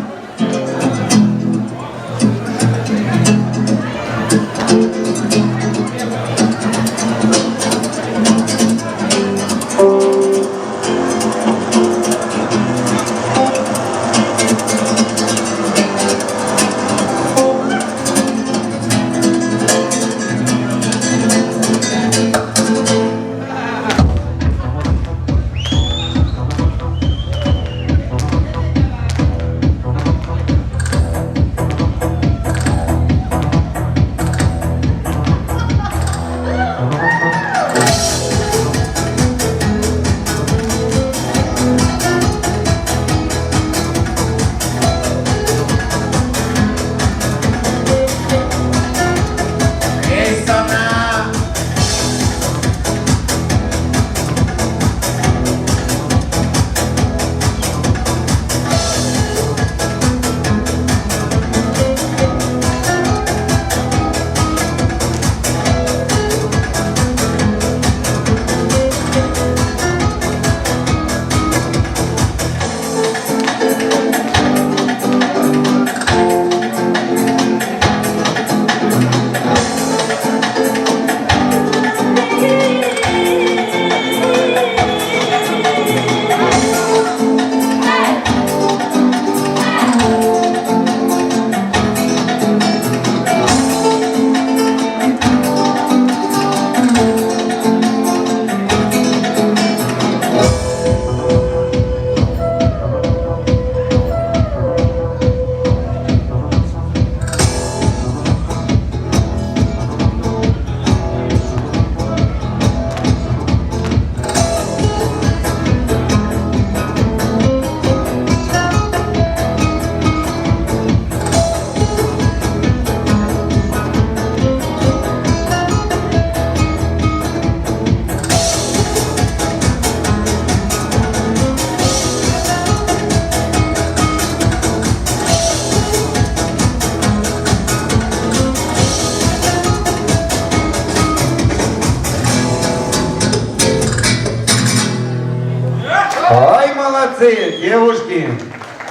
Ай, молодцы, девушки.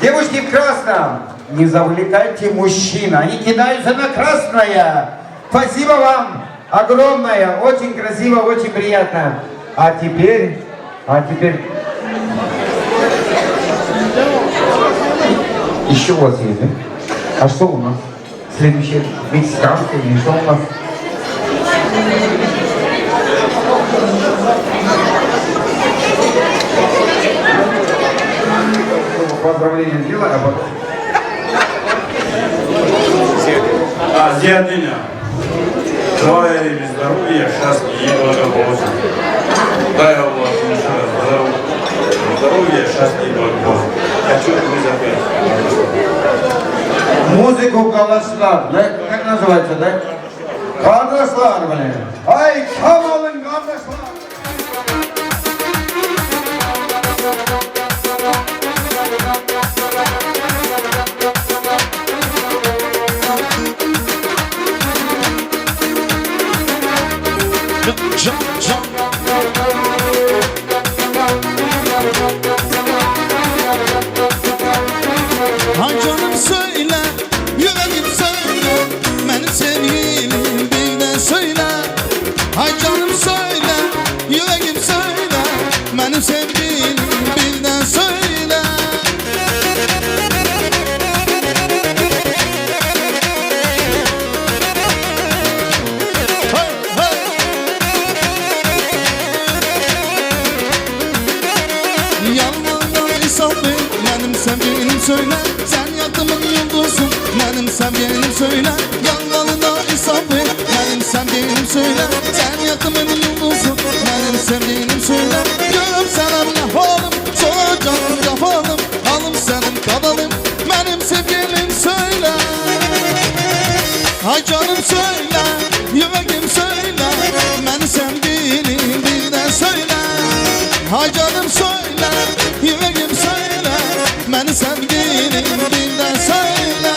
Девушки в красном. Не завлекайте мужчин, они кидаются на красное. Спасибо вам огромное, очень красиво, очень приятно. А теперь... Еще у вас есть, да? А что у нас? Следующее мексиканское или что у нас? Поздравления сделай, а потом... Дядя, желаю тебе здоровья, счастья и благополучия. Дай Allah здоровья, счастья и благополучия. Хочу мы запеть. Музыку калашlar, да? Как называется, да? Kardeşler, блин. Ай, камалın kardeşler. Ay canım söyle, yüreğim söyle, benim sevgilim birden söyle. Ay canım söyle, yüreğim söyle, benim sevgilim birden söyle. Hey, hey. Yalvardan isabı, benim sevgilim söyle. Sen yatımın yıldızın, benim sevgilim söyle. Yalvardan isabı, benim sevgilim söyle. Sen yatımın yıldızın, benim sevgilim söyle. Görüm senem ne halim, soracağım kafalım. Alım senin kadalım, benim sevgilim söyle. Ay canım söyle, yüreğim söyle, benim sevgilim birden söyle. Ay canım söyle, yüreğim söyle, benim sevgilim birden söyle.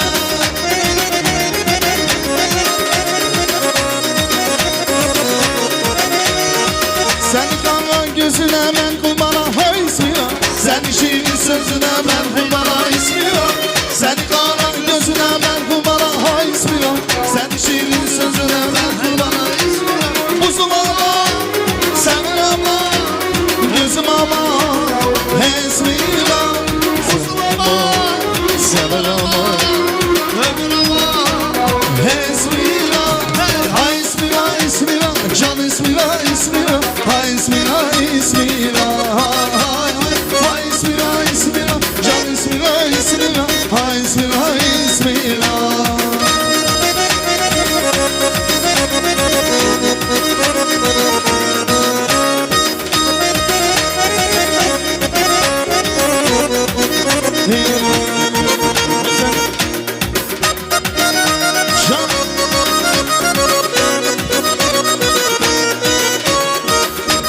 Sen kara gözüne ben kulbana haysiya, sen şirin sözüne ben kulbana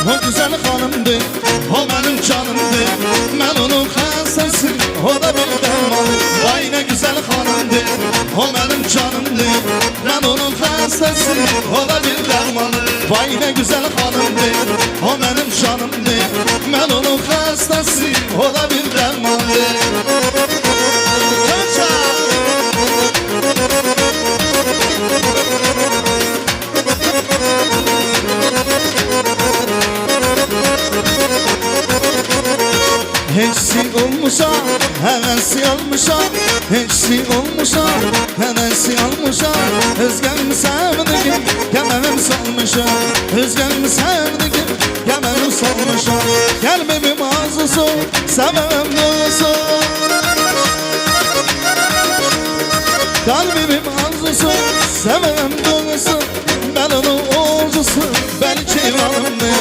O güzel hanımdı, o benim canımdı. Ben onun hastası, o da bir dermanı. Vay ne güzel hanımdı, o benim canımdı. Ben onun hastası, o da bir dermanı. Vay ne güzel hanımdı, o benim canımdı. Ben onun hastası, o da bir dermanı. Hepsi olmuşa, hevesi olmuşa. Hepsi olmuşa, hevesi olmuşa. Özgem sevdiğim, gememim solmuşa. Özgem sevdiğim, gememim solmuşa. Kalbimim arzusu, sevmem dolusu. Kalbimim arzusu, sevmem dolusu. Ben onun orzusu, ben civanımdı.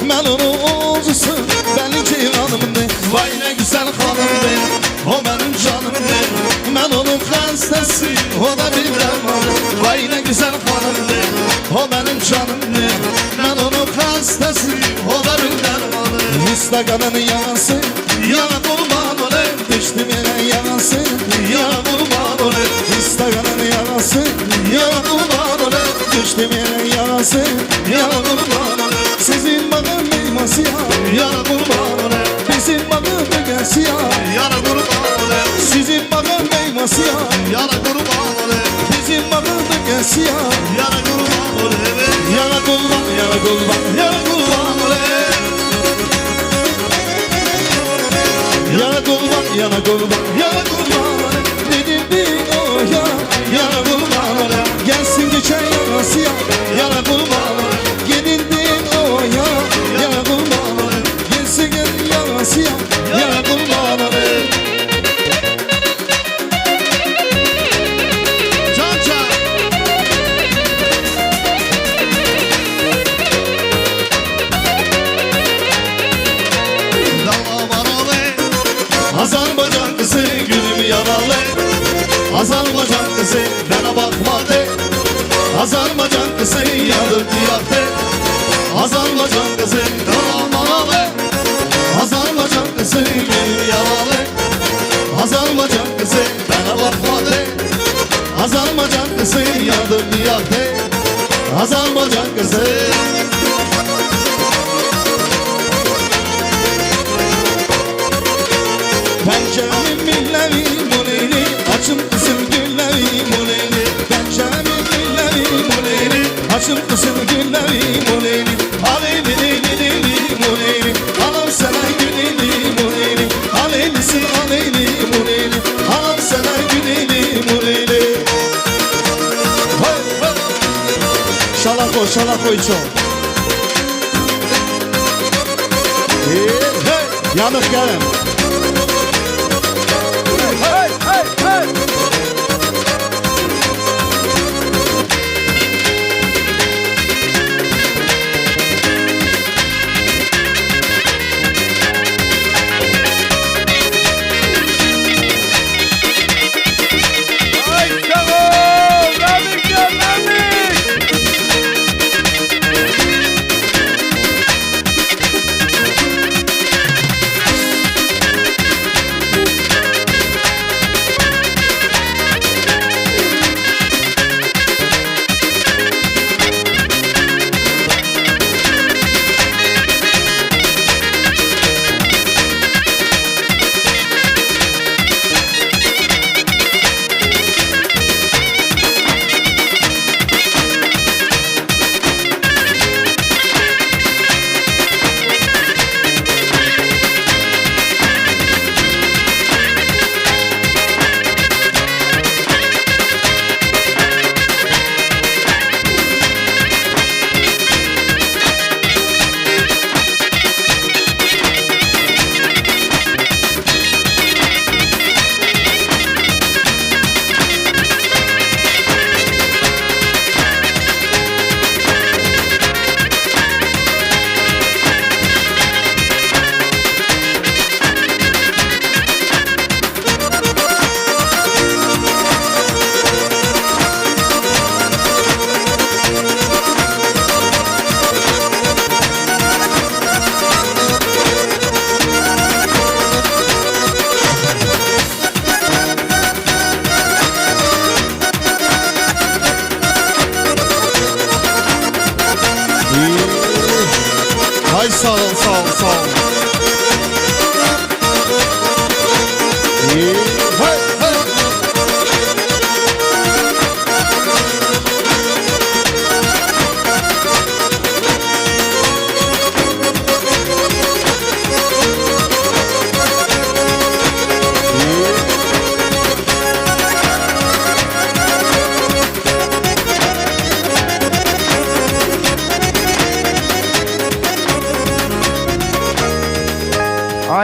Ben onun orzusu, ben civanımdı. Vay ne güzel hanımdı, o benim canımdı. Ben onun hastası, o da bir dermanı. Vay ne güzel hanımdı, o benim canımdı. Ben onun hastası, o da bir dermanı. İstakanın yağısı, yana kurban olayım. Düştüm yine yağısı, yana kurban olayım. İstakanın yağısı, yana kurban olayım. Düştüm yine yağısı, yana kurban olayım. Sizin bakın benim siyah, yana kurban olayım. Bizim bakın benim siyah, yana kurban olayım. Sizin bakın benim siyah, yana kurban olayım. Bizim bakın benim siyah, yana kurban olayım. Yana kurban, yana kurban, yana kurban olayım. Yana kurban, yana kurban, yana kurban olayım. Dedim o yana kurban olayım. Gelsin geçen yana siyah, yana kurban olayım. Gelindin o yana kurban olayım. Gelsin yana siyah, yana kurban olayım. Azerbaycan kızı gülüm yaralı. Azerbaycan kızı bana bakmadı. Azerbaycan kızı yadırdı yaktı. Azerbaycan kızı yaralı. Azerbaycan kızı gülüm yaralı. Azerbaycan kızı bana bakmadı. Azerbaycan kızı yadırdı yaktı. Azerbaycan kızı. Penceremin milleri muleyli, açın kızım gülleri muleyli. Penceremin milleri muleyli, açın kızım gülleri muleyli. Aleyli leyli leyli muleyli, alam sana güleyli muleyli. Aleylisin aleyli muleyli, alam sana güleyli muleyli. Şalako çok. Yanık gelin.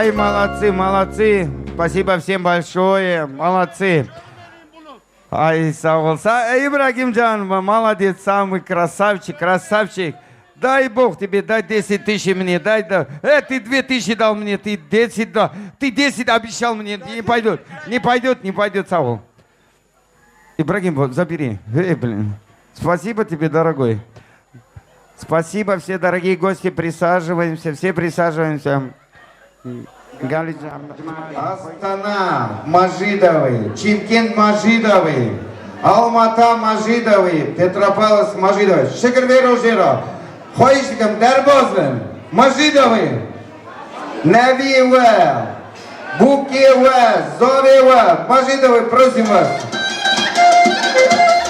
Ай, молодцы, молодцы. Спасибо всем большое. Молодцы. Ай, Саул. Ибрагимджан, молодец, самый красавчик, красавчик. Дай Бог тебе, дай 10 тысяч мне, дай, да. Ты 2 тысячи дал мне, ты 10 дал. Ты 10 обещал мне, не пойдет, не пойдет, не пойдет, Саул. Ибрагим, вот, забери. Блин. Спасибо тебе, дорогой. Спасибо, все дорогие гости, присаживаемся, все присаживаемся. Астана Мажидовый, Чимкент Мажидовый, Алмата Мажидовый, Петропавловск Мажидовый, Шекербей-Рожера, Хоишникам Дарбозвен, Мажидовый, Навиева, Букева, Зовева, Мажидовый, просим вас.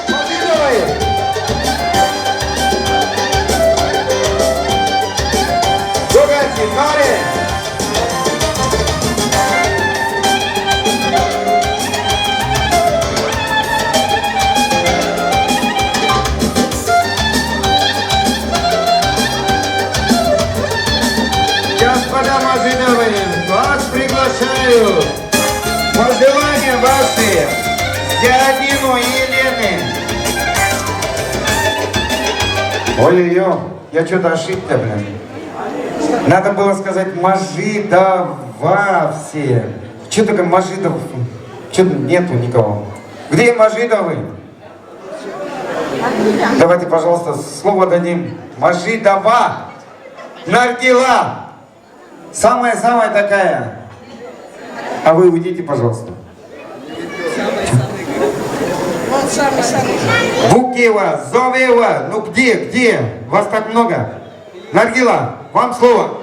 Мажидовый. Богатый, Маре. Господа Мажидовые, вас приглашаю. Пожелания ваши Зиадину и Елены. Ой-ой-ой, я что-то ошибся, блин. Надо было сказать Мажидова все. Что такое Мажидов? Что-то нету никого. Где Мажидовы? Давайте, пожалуйста, слово дадим. Мажидова. Наргила. Самая-самая такая. А вы уйдите, пожалуйста. Букева, Зовева. Ну где? Вас так много. Наргила, вам слово.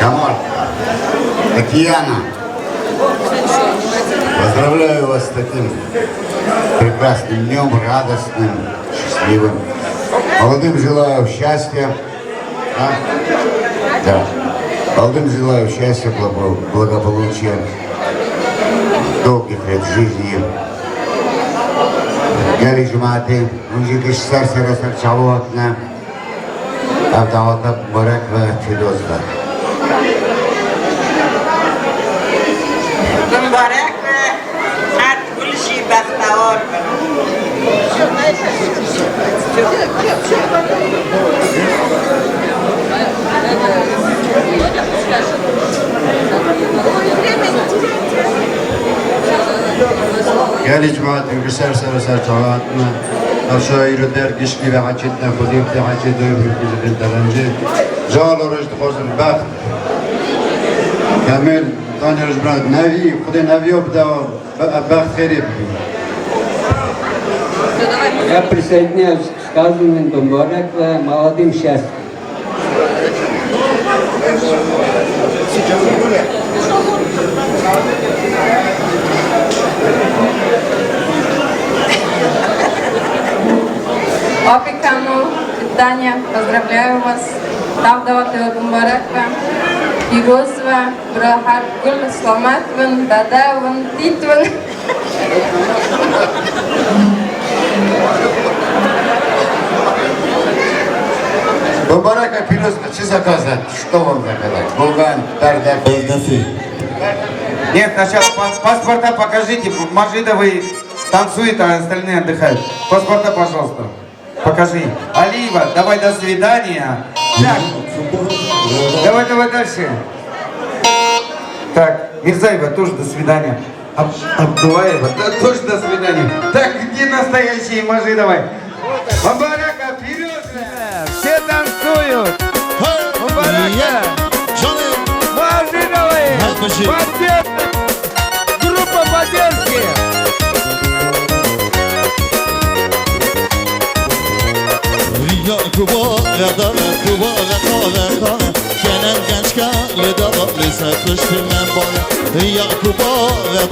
Камар, Татьяна, поздравляю вас с таким прекрасным днем, радостным, счастливым. Молодым желаю счастья. Да. Молодым желаю счастья, благополучия, долгих лет жизни. Gel cemaati, önce kişiler sırasında çalıvatına, Abdavata Börek ve Fidozlar. Mübarek ve her türlü şey bekliyor. Gel cemaati, kişiler sırasında çalıvatına, Aşağı der kişki ve hacetine kudim te hacet öbürküzün derence. Zal oruçtu kozun bak. Kamil tanıyoruz bırak. Nevi, kudu nevi obda bak herif. Я присоединяюсь к сказанным Домбарек ve молодым счастьем. Опекану, Таня, поздравляю вас. Давдавата Думбараква, Пирозова, Брахаргул, Сламатван, Дадаван, Титван. Бабарака Пирозова, что заказать? Что вам заказать? Булган, Тардак. Нет, сначала паспорта покажите. Мажидовый танцует, а остальные отдыхают. Паспорта, пожалуйста. Покажи. Алиева, давай до свидания. Так. Давай дальше. Так, Мирзаева, тоже до свидания. Абдулаева, да, тоже до свидания. Так, где настоящие Мажидовой? Мубарака, вперед! Все танцуют. Мубарака. Мажидовой. Группа поддержки. Kuba ve kahve Gelen genç karlı dağlı sertleştirmem bana Yakuba ve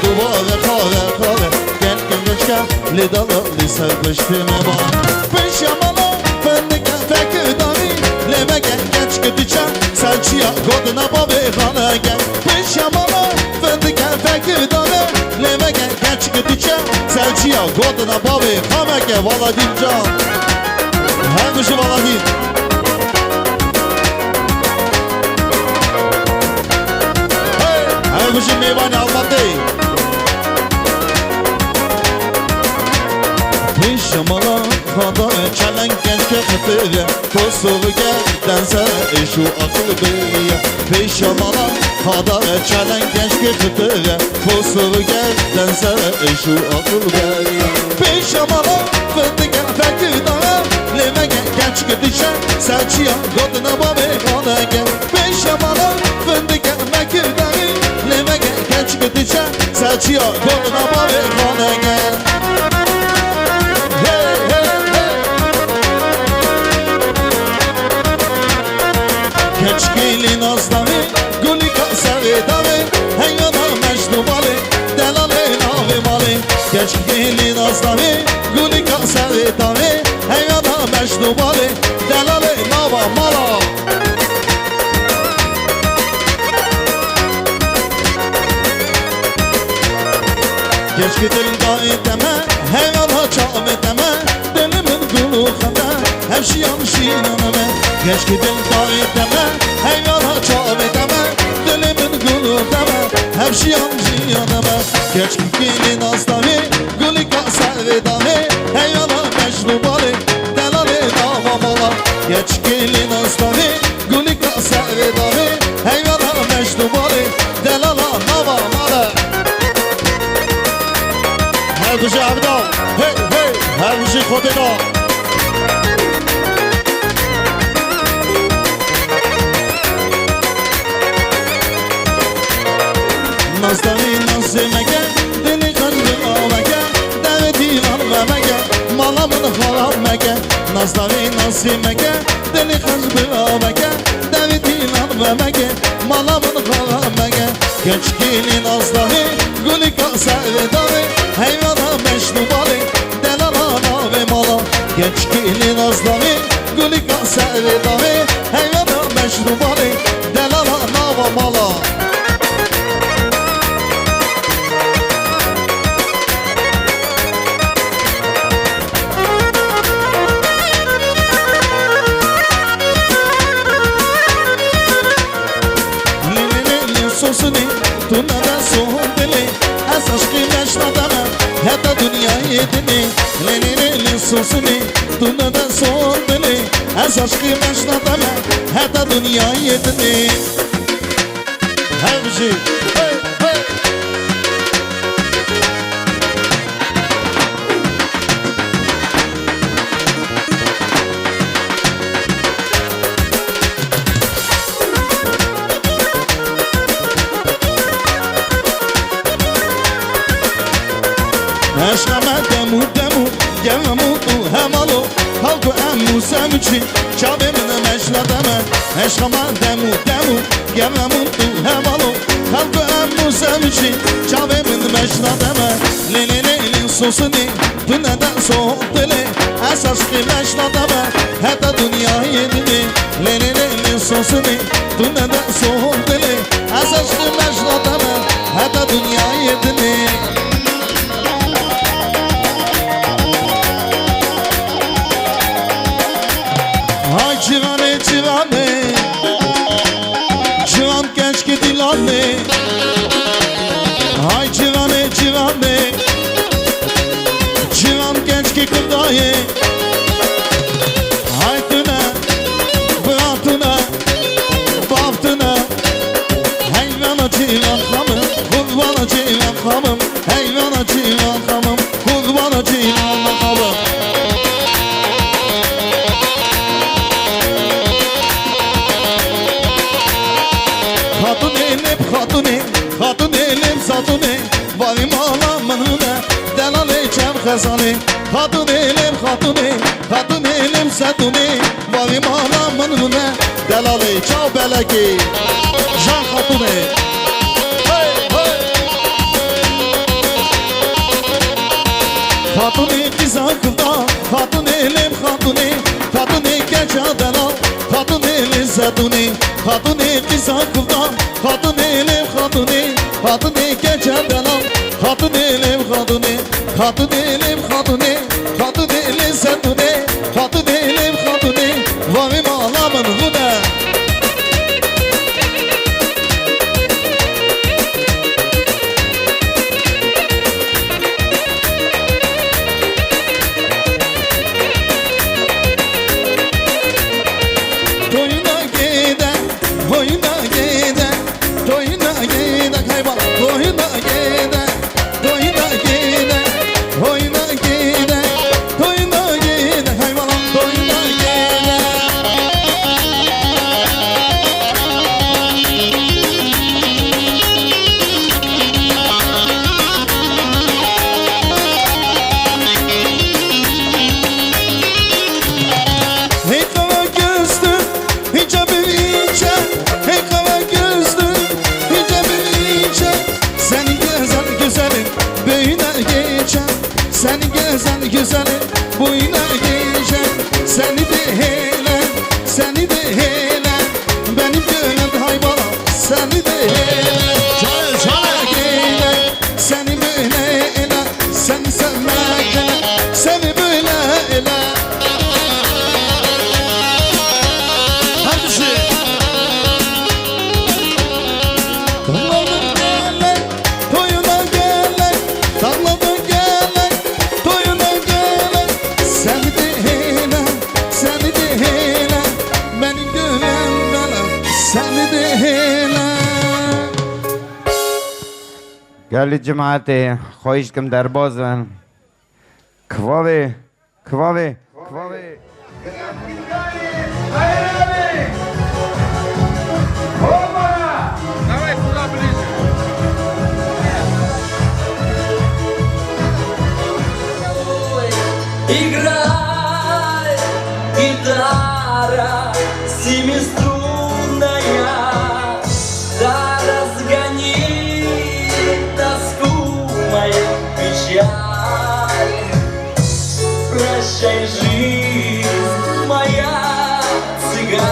Kuba ve kahve Gel genç başka Lidalı lise kıştığımı var Pişamala fındık fekir dami Lemege geç gideceğim Selçiya koduna babi kana gel Pişamala fındık fekir dami Lemege geç gideceğim Selçiya koduna babi kana gel Valadim can Her kuşu valadim Her kuşu meyvani almadı Pişamala kada çelen genç kefetleri Kosovu geldense şu akıl beye Pişamala kada çelen genç kefetleri Kosovu geldense şu akıl beye Pişamala fındık fakir dağa Lemege genç gidişe Selçiya koduna babi kana gel Pişamala fındık fakir dağı Lemege genç gidişe Selçiya koduna babi kana gel Keçkili nazdavi, gulika sevidavi Heyvana mecnubali, delali navi mali Keçkili nazdavi, gulika sevidavi Heyvana mecnubali, delali nava mala Geçki dil dahi deme, heyvana çağme deme Dilimin gulu kheme, hemşiyan şinaneme Geçki dil dahi deme, heyvana çağme deme Dilimin gulu deme, hemşiyan şinaneme Geçki gili nazdavi, gulika sevidavi Heyvana mecnubali, delali davamala Geçkili nazdavi, gulika sevidavi Heyvana mecnubali, delala davamala Her kuşu abida, hey hey, her kuşu kodena Nazdavi nazimege, dili kalbi avege Deveti vermemege, malamını haramege Nazdavi nazimege, dili kalbi avege Deveti vermemege, malamını haramege Geçkili nazdavi, gulika sevidavi Heyvana meşnubali, delalana ve mala Geçkili nazdavi, gulika sevidavi Heyvana meşnubali, delalana ve mala Sosuni, tu nada sohbeli Az aşkı meşnadana, heta dünya yedini Lenini sosuni, tu nada sohbeli Az aşkı meşnadana, heta dünya yedini Her bir şey, hey hey Eşkeme demu demu, gevemu hemalu Halku emmu semçi, çabimine meşlademe Eşkeme demu demu, gevemu hemalu Halku emmu semçi, çabimine meşlademe Lili lili susuni, tüneden soğuk dili Es aşkı meşlademe, heta dünya yedini Lili lili susuni, tüneden soğuk dili Es aşkı meşlademe, heta dünya yedini Ay civane civane Civan genç ki dilane Ay civane civane Civan genç ki kırdaye Haytına Bıraktına Baftına Heyvana civan hamım Kurvana civan hamım Heyvana civan hamım Kurvana civan hamım Hatun elim satuni Varim alamanına Delale çem khazani Hatun elim satuni Varim alamanına Delale çav beleki Jan hatuni Hey hey kızakıldan Hatun elim hatuni Hatuni geceden al Hatun eli zeduni Hatuni kızakıldan Hatun elim hatuni Hatuni geceden al Hatun elim hatuni Hatun elim hatuni Hatun eli zeduni Hatun elim hatuni Vavim ağlamın huda Güzelim boyuna geçen seni de hele seni de hele benim gönlüm hayvana seni de hele çal çal hele seni böyle ele seni sevmek ele seni böyle ele hadi şey Dağladın gele toyuna gele Dağladın gele toyuna gele Seni de hele seni de hele benim gönlüm bana seni de hele قال جماعتي خويشكم دربازن كواوي كواوي كواوي Давай туда ближе. Играй, гитара семиструнная, да разгони тоску мою печаль. Прощай, жизнь моя цыганка.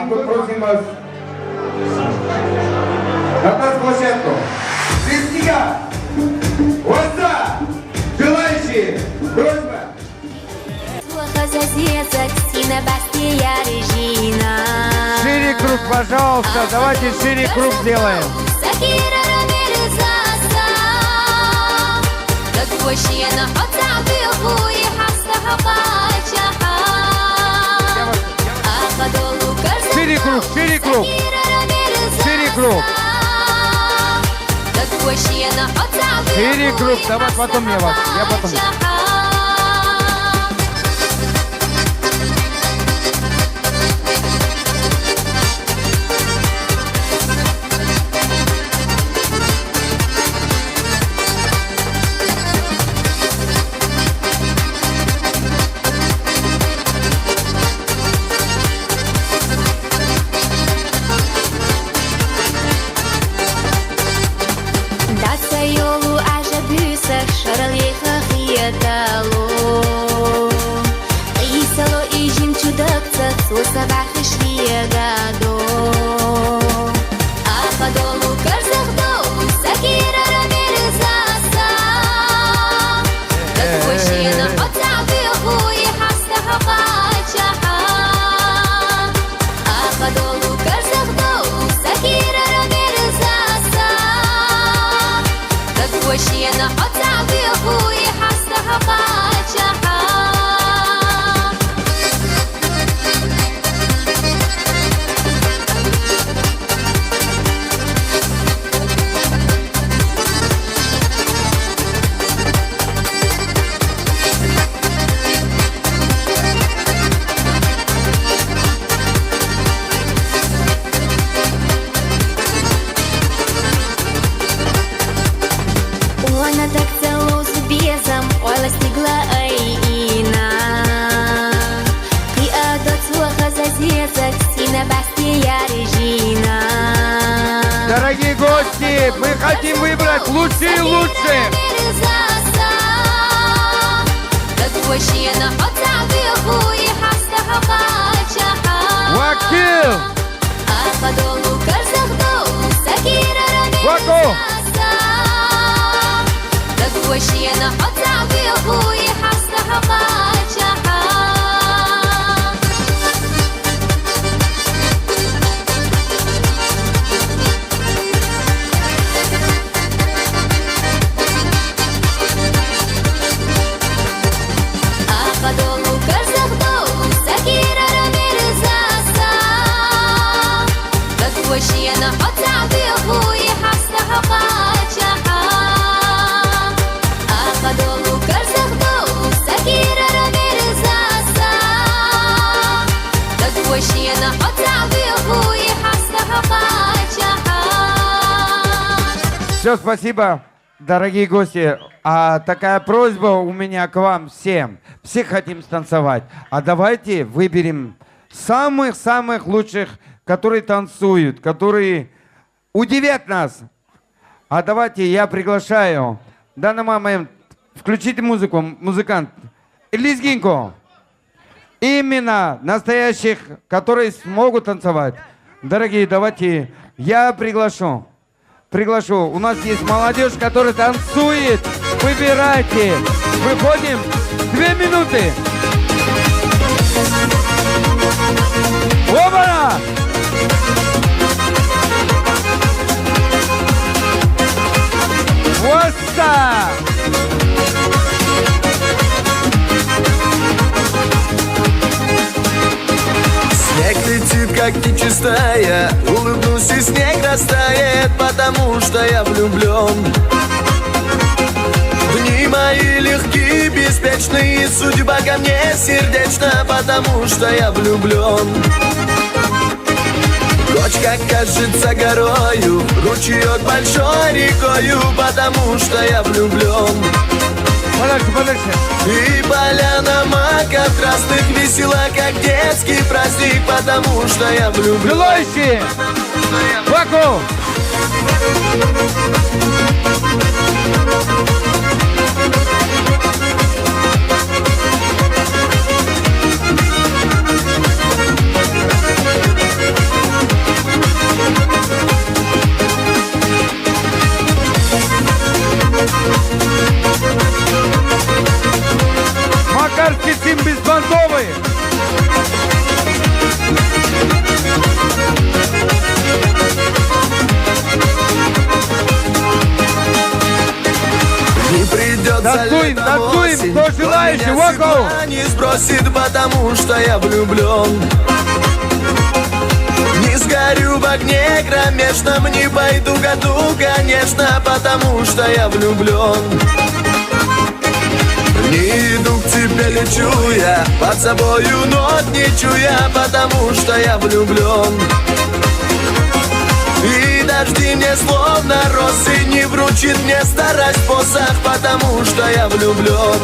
мы просим вас на танцплощадку. Крестьян, глаза, желающие, просьба. Шире круг, пожалуйста, давайте шире круг сделаем. Шире круг, шире круг. Шире круг. Шире круг, давай потом я вас, я потом. Дорогие гости, мы хотим выбрать лучшие и лучшие. Вакил! Ваку! Все, спасибо, дорогие гости. А такая просьба у меня к вам всем. Все хотим станцевать. А давайте выберем самых-самых лучших, которые танцуют, которые удивят нас. А давайте я приглашаю в данный момент, включите музыку, музыкант, Лизгинко. Именно настоящих, которые смогут танцевать. Дорогие, давайте я приглашу. У нас есть молодежь, которая танцует. Выбирайте. Выходим. 2 минуты. Оба! Воста! Снег летит, как нечистая, улыбнусь, и снег растает, потому что я влюблен. Дни мои легкие, беспечные, судьба ко мне сердечна, потому что я влюблен. Кочка кажется горою, ручеек большой рекою, потому что я влюблен. И поляна маков красных весела, как детский праздник, потому что я влюблен. Желающие! Баку! И придется Танцуем, летом танцуем, осень, кто желающий, он меня с вокал. седла не сбросит, потому что я влюблен. Не сгорю в огне кромешном, не пойду к аду, конечно, потому что я влюблен. Не иду к тебе, лечу я, под собою нот не чуя, потому что я влюблен. И дожди мне словно росы, не вручит мне старость посох, потому что я влюблен.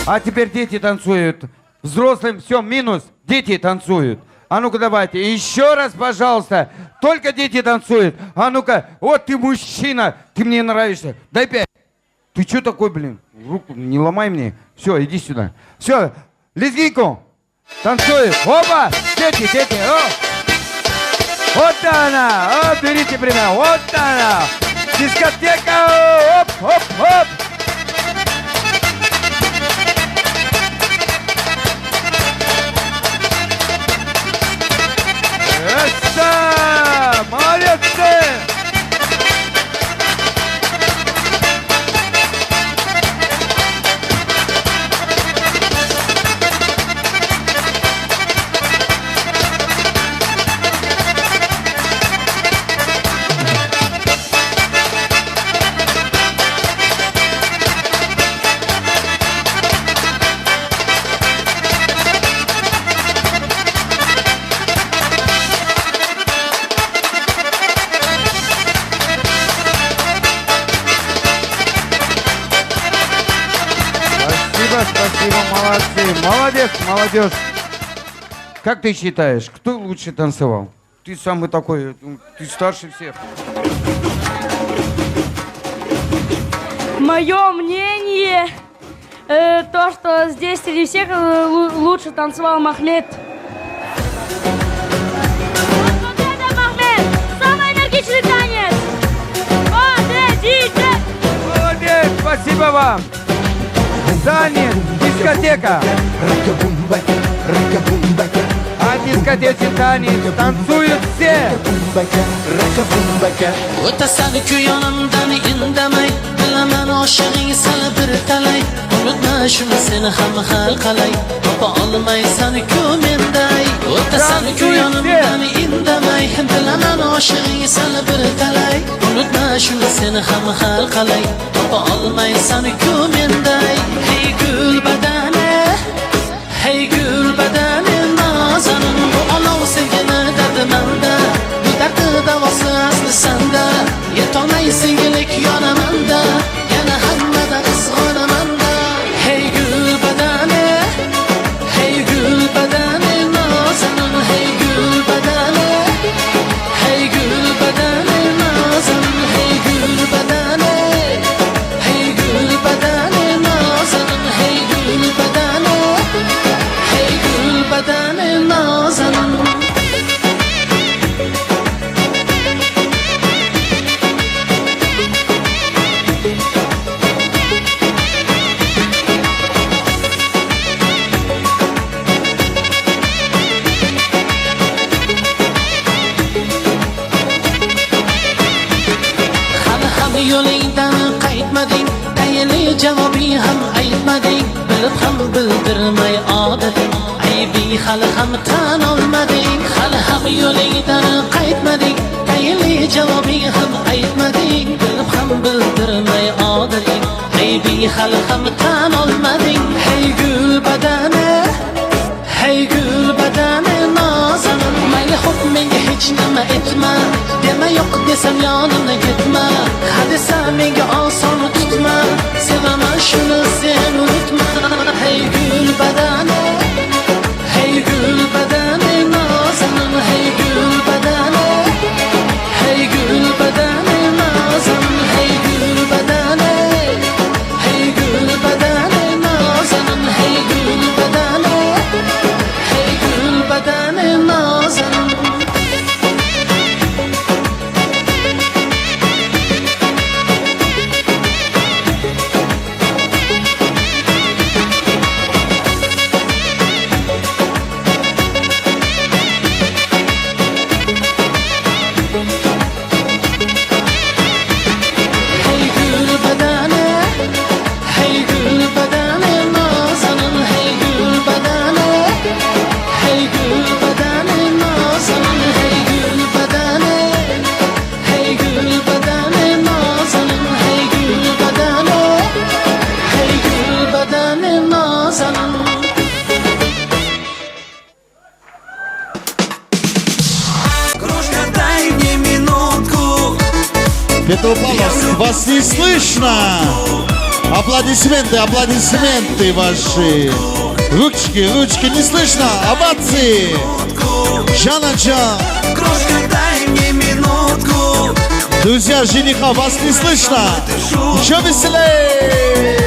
А теперь дети танцуют. Взрослым все, минус. Дети танцуют. А ну-ка давайте. Еще раз, пожалуйста. Только дети танцуют. А ну-ка. Вот ты мужчина. Ты мне нравишься. Дай 5. Ты что такой, блин? Руку не ломай мне. Все, иди сюда. Все. Лезгинку. Танцует. Опа. Дети, дети. О. Вот она. О, берите пример. Вот она. Дискотека. Оп, оп, оп. Молодцы! Спасибо, молодцы. Молодец, молодежь. Как ты считаешь, кто лучше танцевал? Ты самый такой, ты старше всех. Мое мнение, то, что здесь среди всех лучше танцевал Махмед. Вот это Махмед! Самый энергичный танец! Молодец, спасибо вам. Танец, дискотека. А дискотечный танец танцуют все. O'tasan ku yonimdan indamay, bilaman oshig'ing sal bir talay. Unutma shuni seni ham hal qalay, topa olmaysan ku menday. O'tasan ku yonimdan indamay, bilaman oshig'ing sal bir talay. Unutma shuni seni ham hal qalay, topa olmaysan ku menday. Hey gul badani, hey gul badani nazanin, bu olov sevgini dardimanda. Dardi davosi asli sanda, yetolmaysan yelik yonamanda, yana hammada qizg'onamanda. Hey gul badani, hey gul badani nazanin, hey gul badani, hey gul badani nazanin, hey gul badani, hey gul badani nazanin, hey gul badani, hey gul badani nazanin. Yo'lingdan qaytmading, tayinli javobiy ham aytmading, bilib ham bildirmay odating, aybi hali ham tan olmading. Hali ham yo'lingdan qaytmading, tayinli javobiy ham aytmading, bilib ham bildirmay odating, aybi hali ham tan olmading. Hey gul badani, hey gul badani nazanin, mayli xo'p menga hech nima etma, dema yo'q desam yonimdan ketma. Hadisa menga oson tutma, sevaman shuni sen unutma. Hey gul badani, hey gul badani nazanin, hey gul badani, hey gul badani nazanin, hey gul badani, hey gul badani nazanin, hey gul badani, hey gul badani nazanin. Петропавловск, вас не слышно. Аплодисменты, аплодисменты ваши. Ручки, ручки, не слышно. Абацы. Джана-джан. Крошка, дай мне минутку. Друзья жениха, вас не слышно. Еще веселее.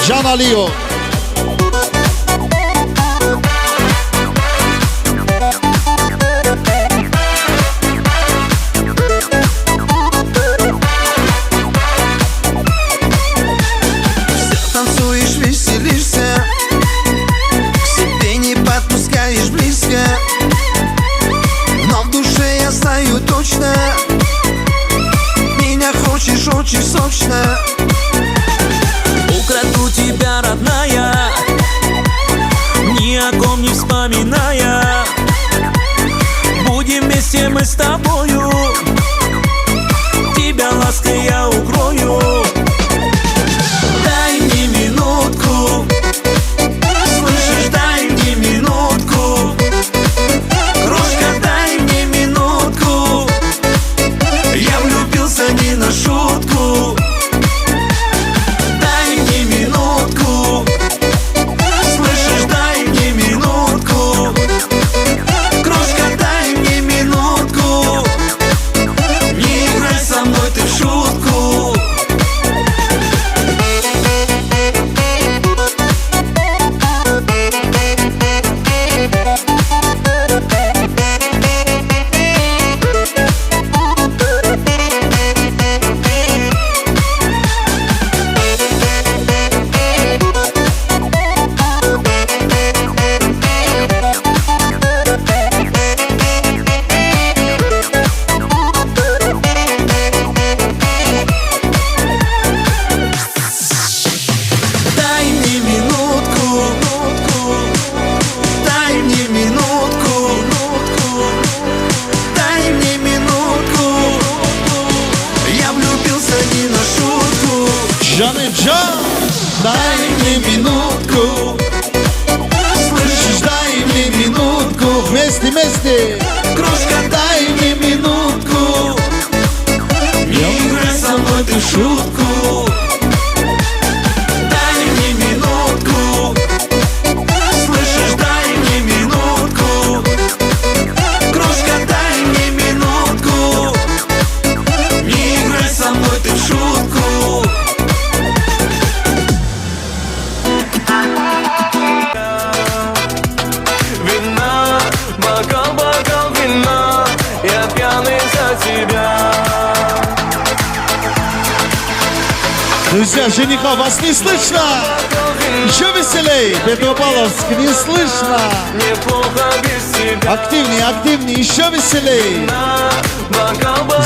Джан Алиев. Танцуешь, веселишься, к себе не подпускаешь близко, но в душе я знаю точно, меня хочешь очень сочно. Украду тебя, родная, ни о ком не вспоминая. Будем вместе мы с тобою, тебя лаской я укрою. Дай мне минутку, слышишь, дай мне минутку. Крошка, дай мне минутку, я влюбился не на шутку. Дай мне минутку, слышишь, дай мне минутку. Крошка, дай мне минутку, не играй со мной ты в шутку. Дай мне минутку, дай мне минутку, дай мне минутку, я влюбился не на шутку. Джан-джан, дай мне минутку. Слышишь, дай мне минутку. Вместе, вместе. Крошка, дай мне минутку, не играй со мной ты в шутку. Дай мне минутку, слышишь, дай мне минутку. Крошка, дай мне минутку, не играй со мной ты в шутку. Вина, бокал, бокал вина, я пьяный за тебя. Друзья жениха, вас не слышно. Еще веселее. Петропавловск, не слышно. Неплохо без тебя. Активнее, активнее, еще веселее.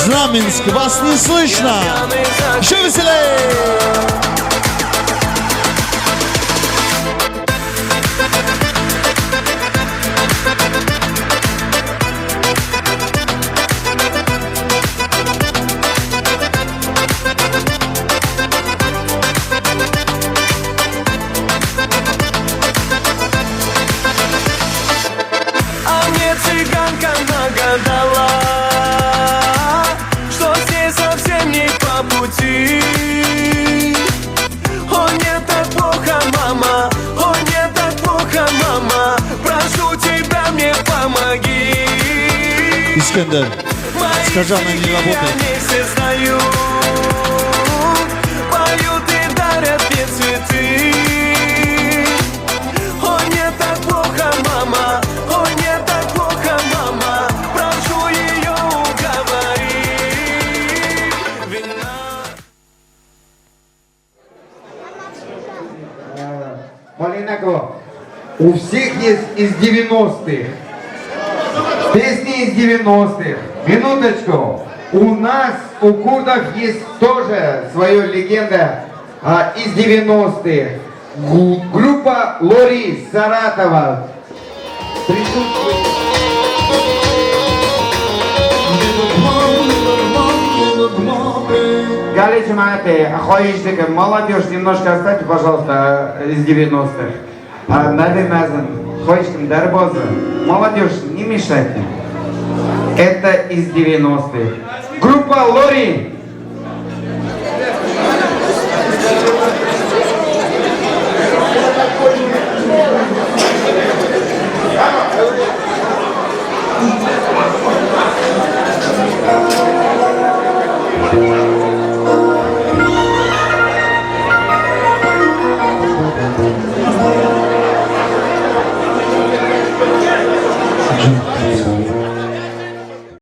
Знаменск, вас не слышно. Еще веселее. А мне цыганка нагадала, что здесь совсем не по пути. О, не так плохо, мама, о, не так плохо, мама, прошу тебя, мне помоги. Искандер, скажи, она не работает. Вместе стою, поют и дарят мне цветы. О, не так плохо, мама, о, не так плохо, мама, прошу ее уговори. Малинако, у всех есть из 90-х. Песни из 90-х. Минуточку. У нас, у курдов есть тоже своя легенда из 90-х. Группа Лори Саратова. Галич Мате, Ахоиштик, молодежь, немножко оставьте, пожалуйста, из 90-х. Надя Назан, Хоичкин, Дарбоза. Молодежь, не мешайте. Это из 90-х. Группа Лори.